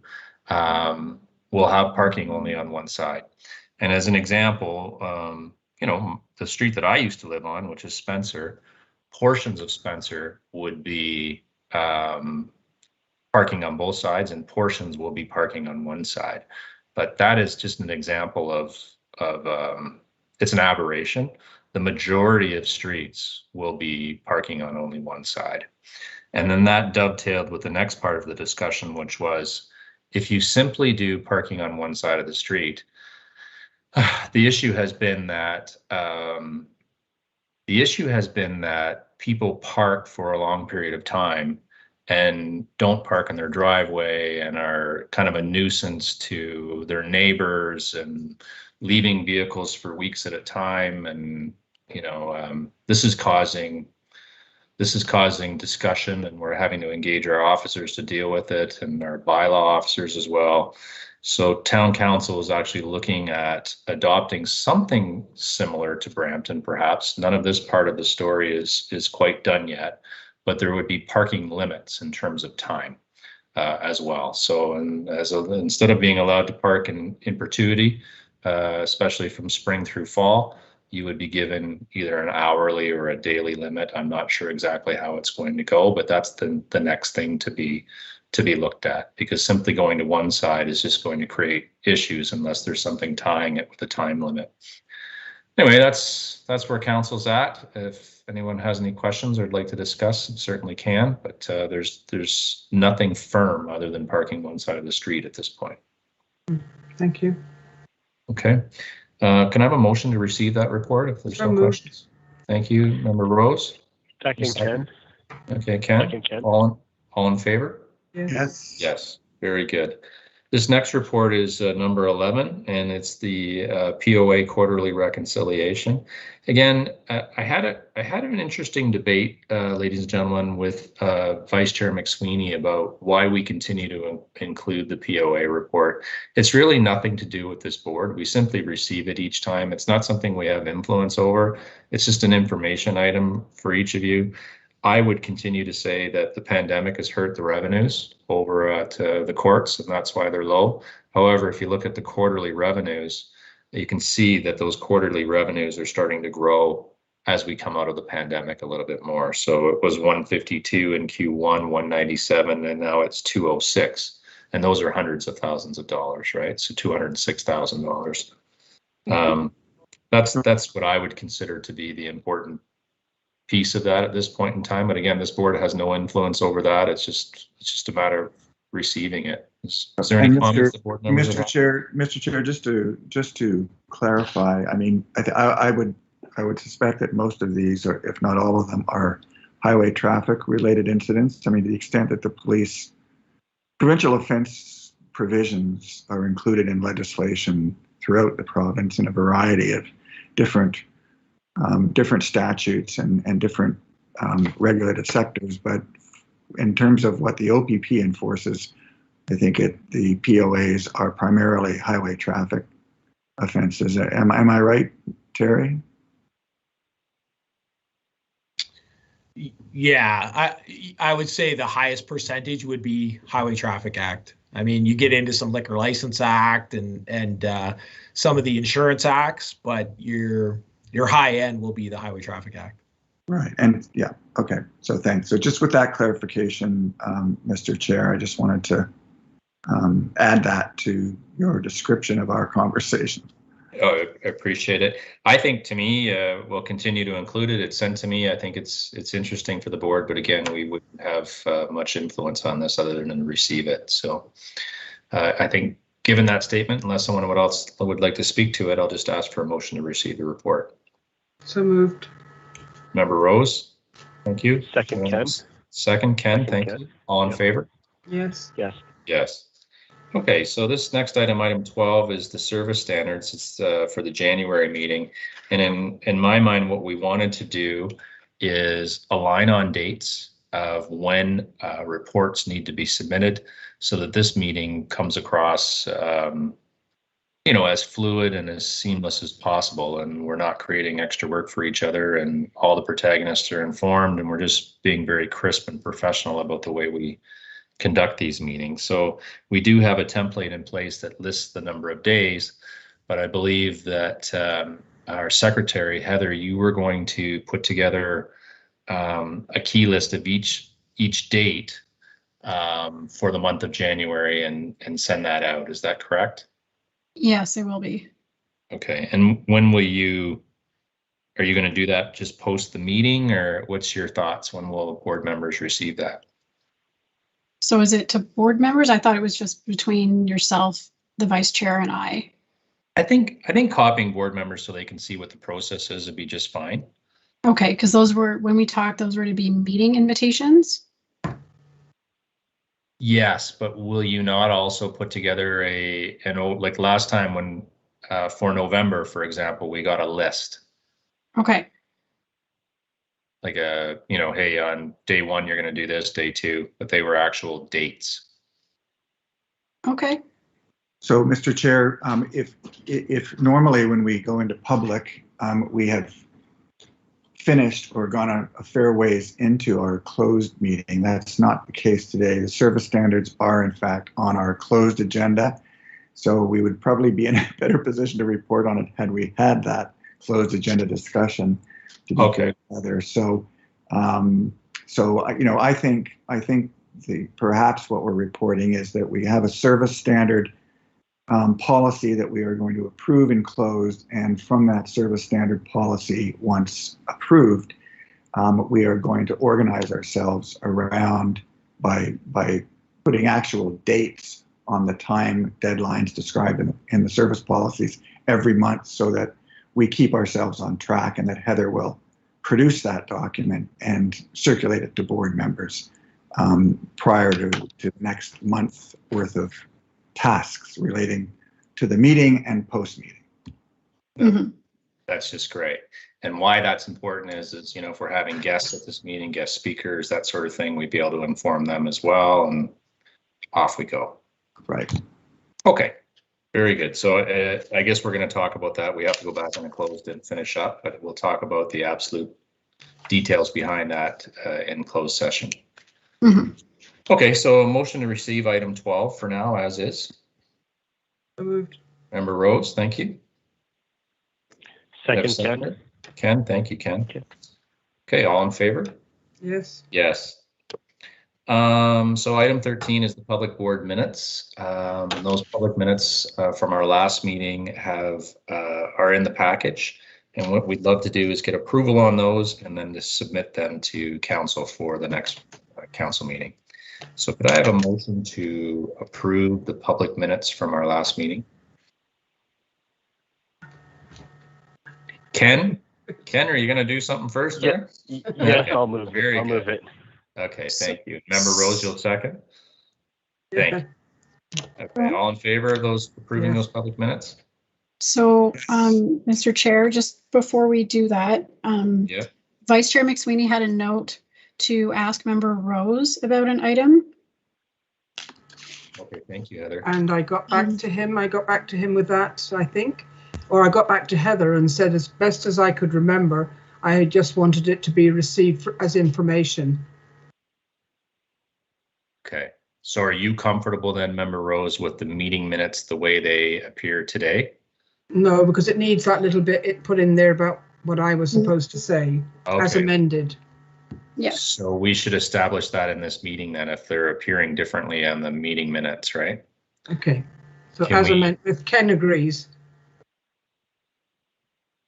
will have parking only on one side. And as an example, the street that I used to live on, which is Spencer, portions of Spencer would be parking on both sides, and portions will be parking on one side. But that is just an example of it's an aberration. The majority of streets will be parking on only one side. And then that dovetailed with the next part of the discussion, which was if you simply do parking on one side of the street, the issue has been that people park for a long period of time and don't park in their driveway and are kind of a nuisance to their neighbors and leaving vehicles for weeks at a time. And, this is causing discussion, and we're having to engage our officers to deal with it and our bylaw officers as well. So town council is actually looking at adopting something similar to Brampton, perhaps. None of this part of the story is quite done yet, but there would be parking limits in terms of time as well. So instead of being allowed to park in perpetuity, especially from spring through fall, you would be given either an hourly or a daily limit. I'm not sure exactly how it's going to go, but that's the next thing to be looked at, because simply going to one side is just going to create issues unless there's something tying it with a time limit. Anyway, that's where council's at. If anyone has any questions or would like to discuss, certainly can, but there's nothing firm other than parking one side of the street at this point. Thank you. Okay. Can I have a motion to receive that report if there's no questions? Thank you, Member Rose. Second, Ken. Okay, Ken. Second, Ken. All in favor? Yes. Yes, very good. This next report is number 11, and it's the POA quarterly reconciliation. Again, I had an interesting debate, ladies and gentlemen, with Vice Chair McSweeney about why we continue to include the POA report. It's really nothing to do with this board. We simply receive it each time. It's not something we have influence over. It's just an information item for each of you. I would continue to say that the pandemic has hurt the revenues over at the courts, and that's why they're low. However, if you look at the quarterly revenues, you can see that those quarterly revenues are starting to grow as we come out of the pandemic a little bit more. So it was 152 in Q1, 197, and now it's 206. And those are hundreds of thousands of dollars, right? So $206,000. That's what I would consider to be the important piece of that at this point in time. But again, this board has no influence over that. It's just a matter of receiving it. Is there any comments the board members Mr. Chair, just to clarify, I mean, I would suspect that most of these, or if not all of them, are highway traffic related incidents. I mean, to the extent that the police provincial offense provisions are included in legislation throughout the province in a variety of different statutes and different regulated sectors. But in terms of what the OPP enforces, I think the POAs are primarily highway traffic offenses. Am I right, Terry? Yeah, I would say the highest percentage would be Highway Traffic Act I mean, you get into some Liquor License Act and some of the insurance acts, but your high end will be the Highway Traffic Act. Right. And yeah, okay. So thanks. So just with that clarification, Mr. Chair, I just wanted to add that to your description of our conversation. Oh, I appreciate it. I think, to me, we'll continue to include it. It's sent to me. I think it's interesting for the board, but again, we wouldn't have much influence on this other than to receive it. So I think, given that statement, unless someone else would like to speak to it, I'll just ask for a motion to receive the report. So moved. Member Rose, thank you. Second, Ken. Second, Ken, Second, thank Ken. you. All in Yep. favor? Yes. Yes. Yes. Okay, so this next item, item 12, is the service standards. It's for the January meeting. And in my mind, what we wanted to do is align on dates of when reports need to be submitted so that this meeting comes across, as fluid and as seamless as possible. And we're not creating extra work for each other, and all the protagonists are informed, and we're just being very crisp and professional about the way we conduct these meetings. So we do have a template in place that lists the number of days, but I believe that our secretary, Heather, you were going to put together a key list of each date for the month of January and send that out. Is that correct? Yes, it will be. Okay. And when are you going to do that? Just post the meeting, or what's your thoughts? When will board members receive that? So is it to board members? I thought it was just between yourself, the vice chair, and I. I think copying board members so they can see what the process is would be just fine. Okay, because those were, when we talked, those were to be meeting invitations. Yes, but will you not also put together like last time when for November, for example, we got a list, Okay, like hey, on day 1 you're going to do this, day 2, but they were actual dates. okay. So, Mr. Chair, if normally when we go into public, we have finished or gone a fair ways into our closed meeting, that's not the case today. The service standards are in fact on our closed agenda. So we would probably be in a better position to report on it had we had that closed agenda discussion to be Okay. together. So, I think perhaps what we're reporting is that we have a service standard policy that we are going to approve in closed, and from that service standard policy, once approved, we are going to organize ourselves around by putting actual dates on the time deadlines described in the service policies every month, so that we keep ourselves on track, and that Heather will produce that document and circulate it to board members prior to the next month worth of tasks relating to the meeting and post-meeting. Mhm. That's just great. And why that's important is if we're having guests at this meeting, guest speakers, that sort of thing, we'd be able to inform them as well, and off we go. Right. Okay, very good. So I guess we're going to talk about that. We have to go back in the closed and finish up, but we'll talk about the absolute details behind that in closed session. Mhm. Okay, so a motion to receive item 12 for now, as is. So moved. Member Rose, thank you. Second, Ken. Ken, thank you, Ken. Okay. Okay, all in favor? Yes. Yes. So item 13 is the public board minutes. Those public minutes from our last meeting are in the package. And what we'd love to do is get approval on those and then to submit them to council for the next council meeting. So could I have a motion to approve the public minutes from our last meeting? Ken, are you going to do something first there? Yes, Okay, I'll move very it. I'll good. move it. Okay, thank you. Member Rose, you'll second? Yeah. Thank you. Okay, all in favor of approving Yes. those public minutes? So, Mr. Chair, just before we do that, Yeah. Vice Chair McSweeney had a note to ask Member Rose about an item. Okay, thank you, Heather. And I got back to him. With that, I think. Or I got back to Heather and said, as best as I could remember, I just wanted it to be received as information. Okay, So are you comfortable then, Member Rose, with the meeting minutes the way they appear today? No, because it needs that little bit it put in there about what I was supposed to say as Okay. amended. Yes. So we should establish that in this meeting then, if they're appearing differently on the meeting minutes, right? Okay. So Can as we- amended, if Ken agrees.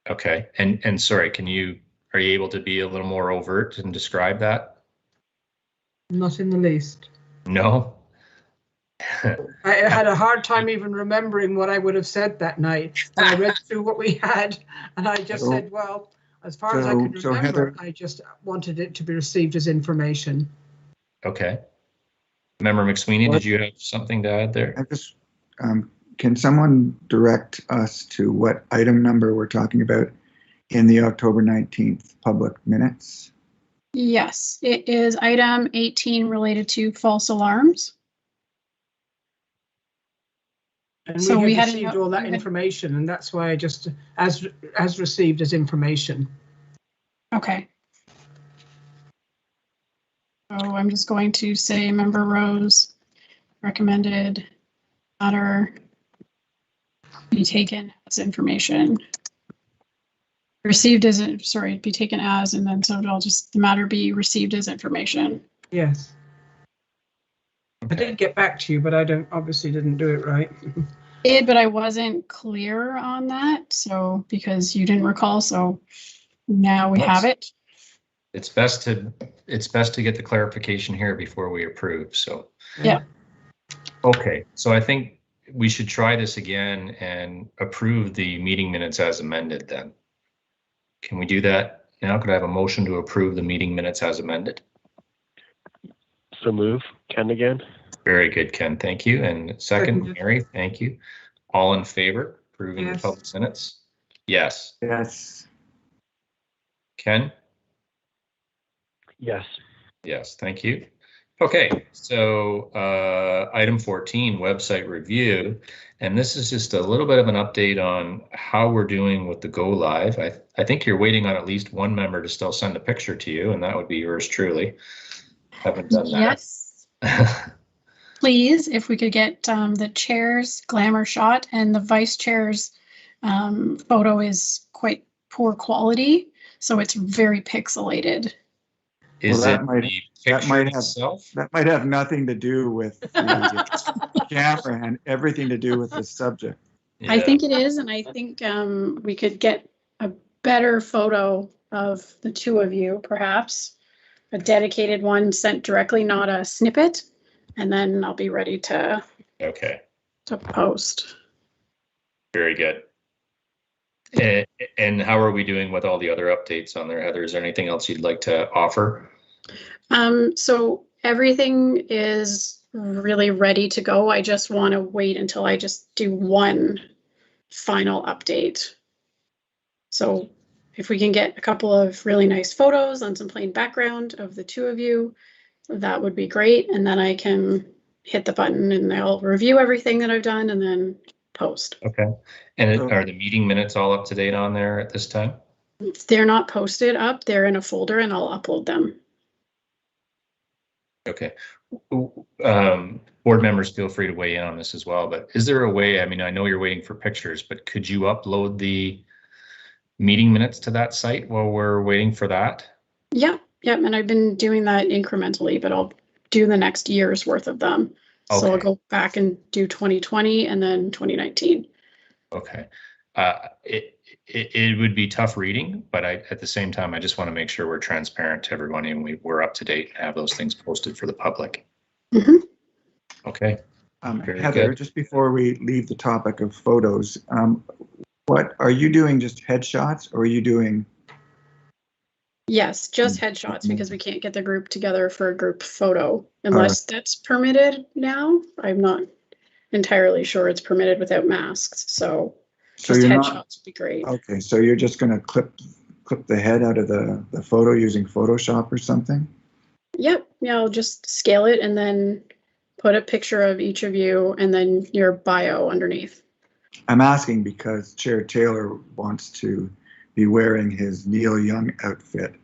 Okay, and sorry, are you able to be a little more overt and describe that? Not in the least. No? I had a hard time even remembering what I would have said that night. I read through what we had and I just said, well, as far as I can So remember, Heather- I just wanted it to be received as information. Okay. Member McSweeney, did you have something to add there? I just, can someone direct us to what item number we're talking about in the October 19th public minutes? Yes, it is item 18 related to false alarms. And So we we had had received enough- all that we had- information and that's why I just, as received as information. Okay. So I'm just going to say Member Rose recommended matter be taken as information. Received as, sorry, be taken as, and then so I'll just, the matter be received as information. Yes. I did get back to you, but I obviously didn't do it right. But I wasn't clear on that, so because you didn't recall, so now we have it. It's best to get the clarification here before we approve, so. Yeah. Okay, so I think we should try this again and approve the meeting minutes as amended then. Can we do that now? Could I have a motion to approve the meeting minutes as amended? So move. Ken again? Very good, Ken, thank you. And second, Seconded. Mary, thank you. All in favor, approving the Yes. public minutes? Yes. Yes. Ken? Yes. Yes, thank you. Okay, so item 14, website review. And this is just a little bit of an update on how we're doing with the Go Live. I think you're waiting on at least one member to still send a picture to you, and that would be yours truly. Haven't done Yes. that. Please, if we could get the chair's glamour shot, and the vice chair's photo is quite poor quality, so it's very pixelated. Is Well, that it might- the that picture might have- itself? That might have nothing to do with the camera and everything to do with the subject. I Yeah. think it is, and I think we could get a better photo of the two of you, perhaps. A dedicated one sent directly, not a snippet, and then I'll be ready to Okay. post. Very good. And how are we doing with all the other updates on there, Heather? Is there anything else you'd like to offer? So everything is really ready to go. I just want to wait until I just do one final update. So if we can get a couple of really nice photos on some plain background of the two of you, that would be great. And then I can hit the button and I'll review everything that I've done and then post. Okay. And So- are the meeting minutes all up to date on there at this time? If they're not posted up, they're in a folder and I'll upload them. Okay. Board members, feel free to weigh in on this as well, but is there a way, I mean, I know you're waiting for pictures, but could you upload the meeting minutes to that site while we're waiting for that? Yep, and I've been doing that incrementally, but I'll do the next year's worth of them. So I'll Okay. go back and do 2020 and then 2019. Okay. It would be tough reading, but at the same time, I just want to make sure we're transparent to everyone and we're up to date and have those things posted for the public. Mhm. Okay. Very Heather, good. just before we leave the topic of photos, what are you doing? Just headshots, or are you doing? Yes, just headshots because we can't get the group together for a group photo unless that's permitted now. I'm not entirely sure it's permitted without masks, so So just you're headshots not. would be great. Okay, so you're just going to clip the head out of the photo using Photoshop or something? Yep, yeah, I'll just scale it and then put a picture of each of you and then your bio underneath. I'm asking because Chair Taylor wants to be wearing his Neil Young outfit.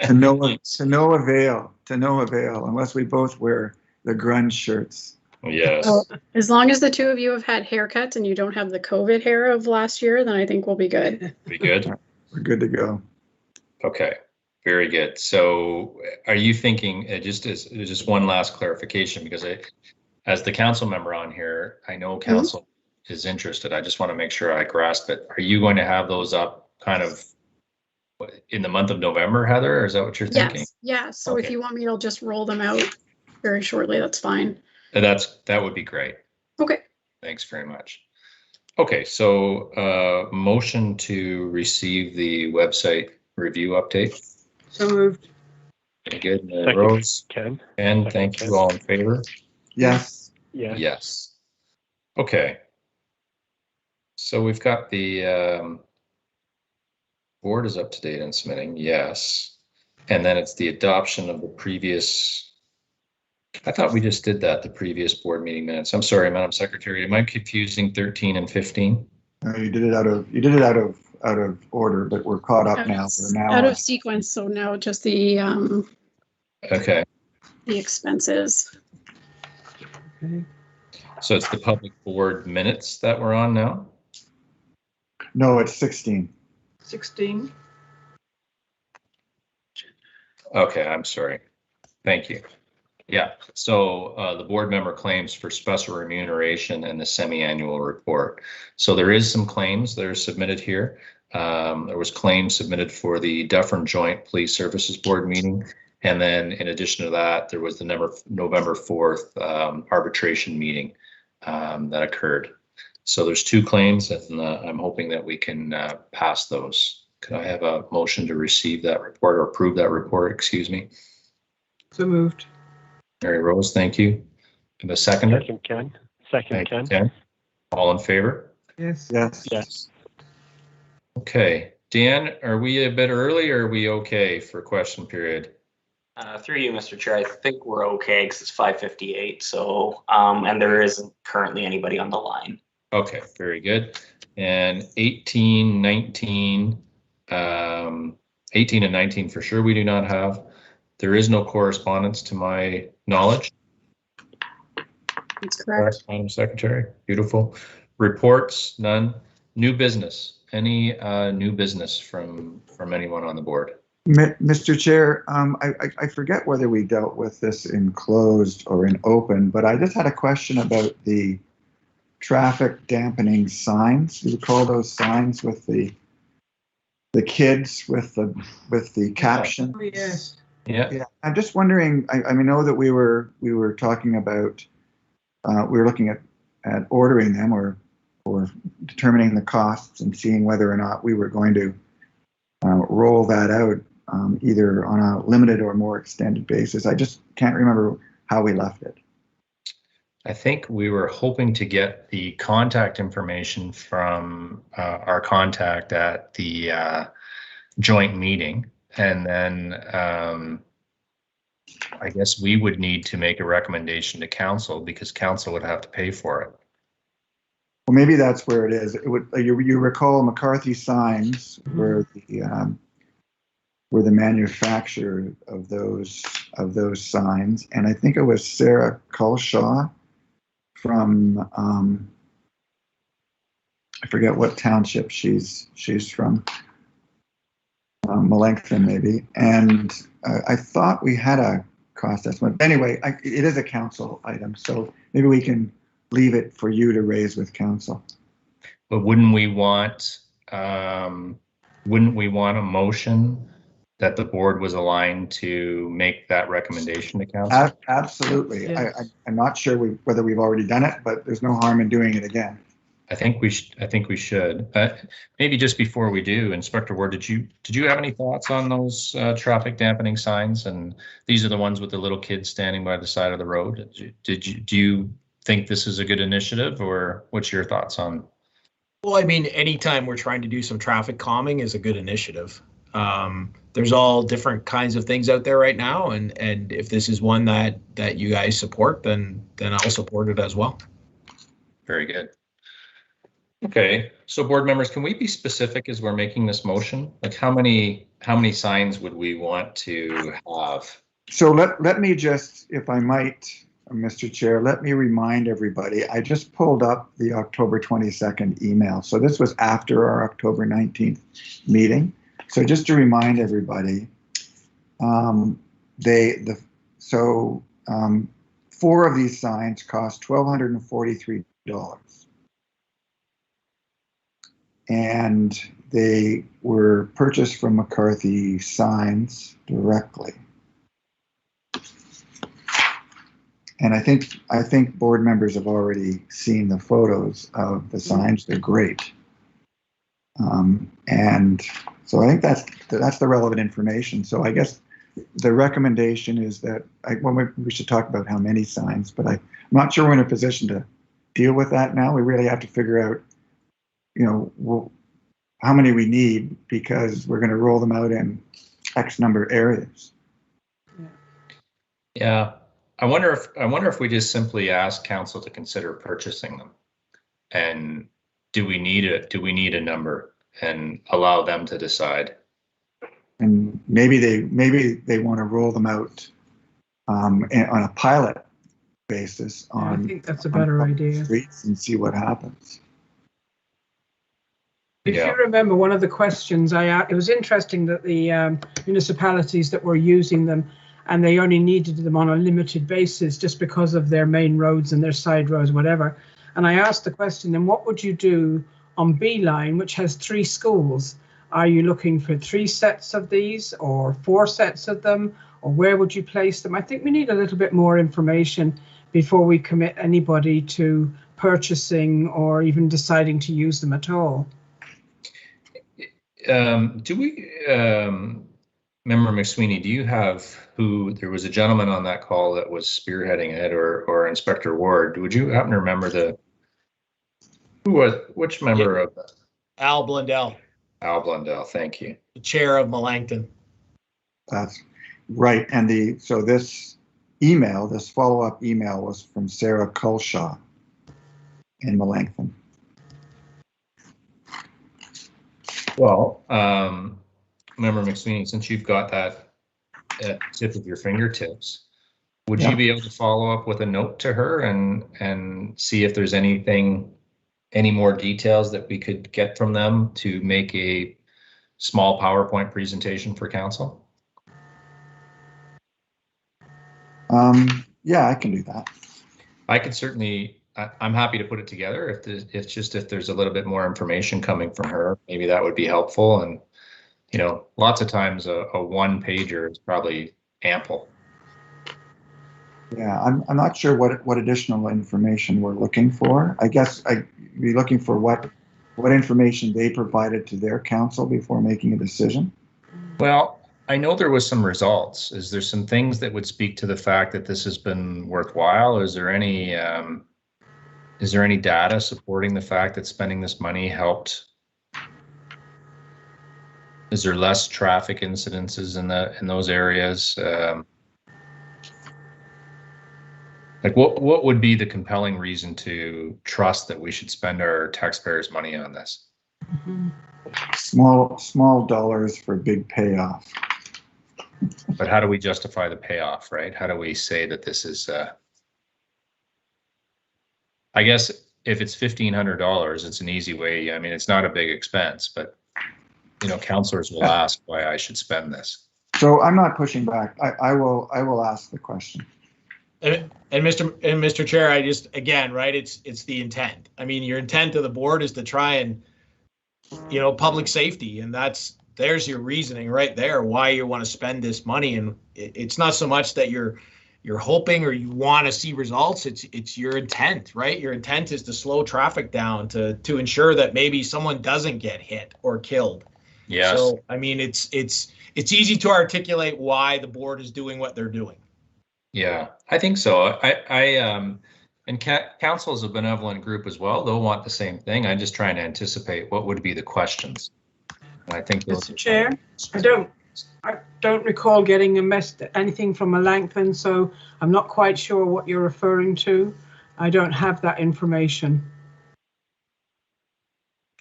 To no avail, unless we both wear the grunge shirts. Yes. So as long as the two of you have had haircuts and you don't have the COVID hair of last year, then I think we'll be good. Be good. We're good to go. Okay. Very good. So are you thinking, just one last clarification, because as the council member on here, I know council is interested. I just want to make sure I grasp it. Are you going to have those up kind of in the month of November, Heather? Or is that what you're thinking? Yes, yeah. So if Okay. you want me, I'll just roll them out very shortly. That's fine. That would be great. Okay. Thanks very much. Okay, so motion to receive the website review update. So moved. Very good. Second. Rose Ken? and Second, thank Ken. you all in favor. Yes. Yeah. Yes. Okay. So we've got the board is up to date and submitting, yes. And then it's the adoption of the previous. I thought we just did that, the previous board meeting minutes. I'm sorry, Madam Secretary. Am I confusing 13 and 15? You did it out of order, but we're caught up now. We're now Out on- of sequence, so now just the Okay, expenses. Okay. so it's the public board minutes that we're on now? No, it's 16. 16. Okay, I'm sorry. Thank you. Yeah, so the board member claims for special remuneration and the semi-annual report. So there is some claims that are submitted here. There was claims submitted for the Dufferin Joint Police Services Board meeting. And then in addition to that, there was the November 4th arbitration meeting that occurred. So there's two claims, and I'm hoping that we can pass those. Could I have a motion to receive that report or approve that report, excuse me? So moved. Mary Rose, thank you. And the seconder? Second, Ken? Second, Thank you, Ken? Ken. All in favor? Yes. Yes. Yes. Okay, Dan, are we a bit early or are we okay for question period? Through you, Mr. Chair, I think we're okay because it's 5:58. So, and there isn't currently anybody on the line. Okay, very good. And 18, 19, 18 and 19 for sure we do not have. There is no correspondence to my knowledge. That's correct. Madam Secretary, beautiful. Reports, none. New business, any new business from anyone on the board? Mr. Chair, I forget whether we dealt with this in closed or in open, but I just had a question about the traffic dampening signs. You recall those signs with the kids with the caption? Oh, yes. Yeah, Yeah, I'm just wondering. I know that we were talking about we were looking at ordering them or determining the costs and seeing whether or not we were going to roll that out either on a limited or more extended basis. I just can't remember how we left it. I think we were hoping to get the contact information from our contact at the joint meeting. And then I guess we would need to make a recommendation to council because council would have to pay for it. Well, maybe that's where it is. It would. You recall McCarthy Signs were the manufacturer of those signs, and I think it was Sarah Culshaw from I forget what township she's from. Melanchthon maybe, and I thought we had a cost estimate. Anyway, it is a council item, so maybe we can leave it for you to raise with council. But wouldn't we want a motion that the board was aligned to make that recommendation to council? Absolutely. Yes. I'm not sure whether we've already done it, but there's no harm in doing it again. I think we should. Maybe just before we do, Inspector Ward, did you have any thoughts on those traffic dampening signs? And these are the ones with the little kids standing by the side of the road. Do you think this is a good initiative, or what's your thoughts on? Well, I mean, anytime we're trying to do some traffic calming is a good initiative. There's all different kinds of things out there right now, and if this is one that you guys support, then I'll support it as well. Very good. Okay, so board members, can we be specific as we're making this motion? Like how many signs would we want to have? So let me just, if I might, Mr. Chair, let me remind everybody, I just pulled up the October 22nd email. So this was after our October 19th meeting. So just to remind everybody, 4 of these signs cost $1,243. And they were purchased from McCarthy Signs directly. And I think board members have already seen the photos of the signs. They're great. And so I think that's the relevant information. So I guess the recommendation is that we should talk about how many signs, but I'm not sure we're in a position to deal with that now. We really have to figure out, how many we need, because we're going to roll them out in X number of areas. Yeah. I wonder if we just simply ask council to consider purchasing them, and do we need a number and allow them to decide? And maybe they want to roll them out on a pilot basis on. I think that's a better idea. Streets and see what happens. If you remember, one of the questions it was interesting that the municipalities that were using them, and they only needed them on a limited basis just because of their main roads and their side roads, whatever. And I asked the question, then what would you do on Beeline, which has 3 schools? Are you looking for 3 sets of these or 4 sets of them, or where would you place them? I think we need a little bit more information before we commit anybody to purchasing or even deciding to use them at all. Do we, Member McSweeney, do you have there was a gentleman on that call that was spearheading it, or Inspector Ward? Would you happen to remember which member of that? Al Blundell. Al Blundell, thank you. The chair of Melanchthon. That's right. And so this follow-up email was from Sarah Culshaw in Melanchthon. Well, Member McSweeney, since you've got that at the tip of your fingertips, would you be able to follow up with a note to her and see if there's any more details that we could get from them to make a small PowerPoint presentation for council? Yeah, I can do that. I could certainly. I'm happy to put it together if there's a little bit more information coming from her, maybe that would be helpful. And lots of times a 1-pager is probably ample. Yeah, I'm not sure what additional information we're looking for. I guess I'd be looking for what information they provided to their council before making a decision. Well, I know there was some results. Is there some things that would speak to the fact that this has been worthwhile? Is there any data supporting the fact that spending this money helped? Is there less traffic incidences in those areas? Like what would be the compelling reason to trust that we should spend our taxpayers' money on this? Mm-hmm. Small dollars for big payoff. But how do we justify the payoff, right? How do we say that this is? I guess if it's $1,500, it's an easy way. I mean, it's not a big expense, but councillors will ask why I should spend this. So I'm not pushing back. I will ask the question. And Mr. Chair, I just, again, right, it's the intent. I mean, your intent of the board is to try and, public safety, and there's your reasoning right there, why you want to spend this money. And it's not so much that you're hoping or you want to see results. It's your intent, right? Your intent is to slow traffic down to ensure that maybe someone doesn't get hit or killed. Yes. So, I mean, it's easy to articulate why the board is doing what they're doing. Yeah, I think so. And council is a benevolent group as well. They'll want the same thing. I'm just trying to anticipate what would be the questions. And I think Mr. Chair, I don't recall getting anything from Melanchthon, so I'm not quite sure what you're referring to. I don't have that information.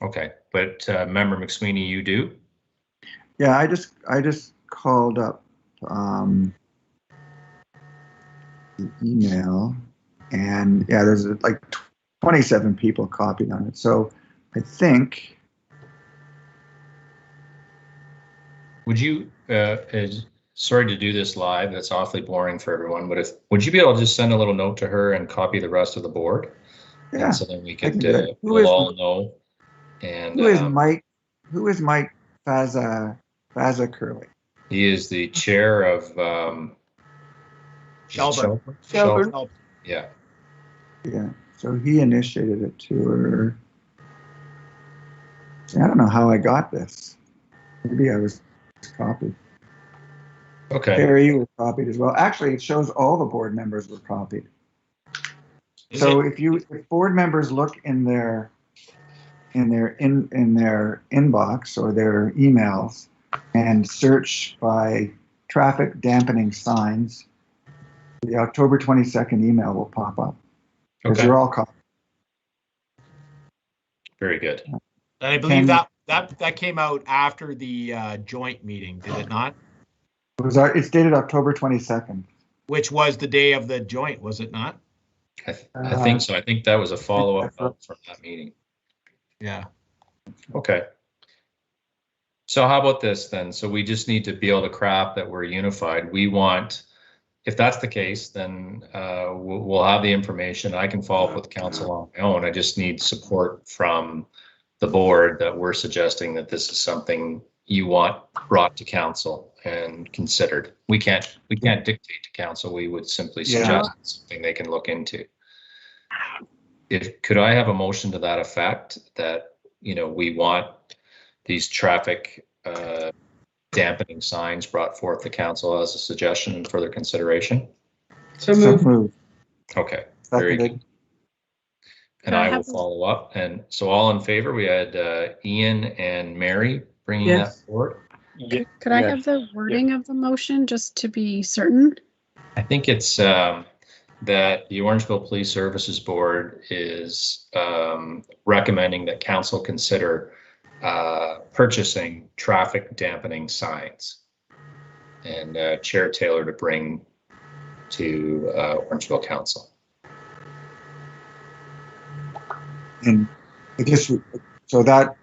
Okay, but Member McSweeney, you do? Yeah, I just called up the email, and yeah, there's like 27 people copied on it. So I think, Would you, sorry to do this live, that's awfully boring for everyone, but would you be able to just send a little note to her and copy the rest of the board? yeah, And so then we I can could, do that. we'll all know. And Who is Mike? Who is Mike Faza Curley? he is the chair of Shelburne. Shelburne. Yeah. Yeah. So he initiated it to her. See, I don't know how I got this. Maybe I was copied. Okay. Terry, you were copied as well. Actually, it shows all the board members were copied. Is So it- if board members look in their inbox or their emails and search by traffic dampening signs, the October 22nd email will pop up. Because Okay. you're all copied. Very good. And I believe Can- that came out after the joint meeting, did it not? It's dated October 22nd. Which was the day of the joint, was it not? I think so. I think that was a follow-up vote from that meeting. Yeah. Okay. So how about this then? So we just need to be able to craft that we're unified. We want, if that's the case, then we'll have the information. I can follow up with council on my own. I just need support from the board that we're suggesting that this is something you want brought to council and considered. We can't dictate to council. We would simply suggest something they can look into. Could I have a motion to that effect that, we want these traffic dampening signs brought forth to council as a suggestion and further consideration? So moved. Okay, very good. Seconded. And Can I I will have- follow up. And so all in favor, we had Ian and Mary bringing Yes. that forward. Could I have the wording of the motion just to be certain? I think it's that the Orangeville Police Services Board is recommending that council consider purchasing traffic dampening signs, and Chair Taylor to bring to Orangeville Council. And it just, so that,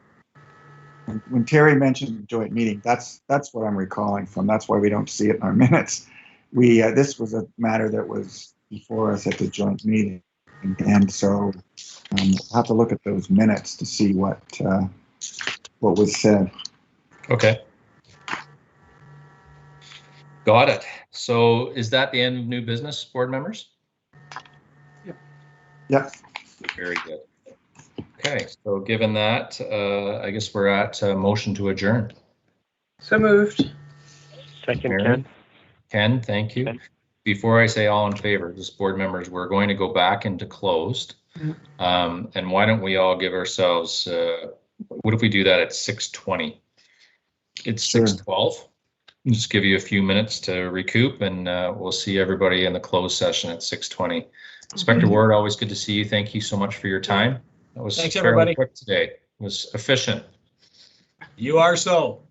when Terry mentioned the joint meeting, that's what I'm recalling from. That's why we don't see it in our minutes. This was a matter that was before us at the joint meeting. And so I'll have to look at those minutes to see what was said. Okay. Got it. So is that the end of new business, board members? Yep. Very good. Okay, so given that, I guess we're at motion to adjourn. So moved. Second, Mary? Ken. Ken, thank you. Ken. Before I say all in favor, just board members, we're going to go back into closed. And why don't we all give ourselves, what if we do that at 6:20? It's Sure. 6:12. Just give you a few minutes to recoup, and we'll see everybody in the closed session at 6:20. Inspector Ward, always good to see you. Thank you so much for your time. That was Thanks, fairly everybody. quick today. It was efficient. You are so.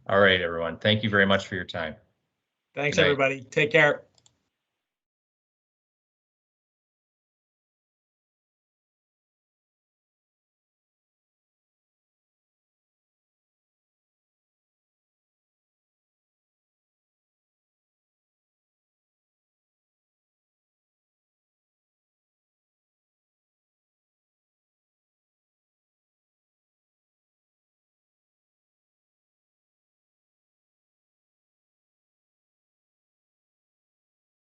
All right, everyone. Thank you very much for your time. Thanks, Good night. everybody. Take care.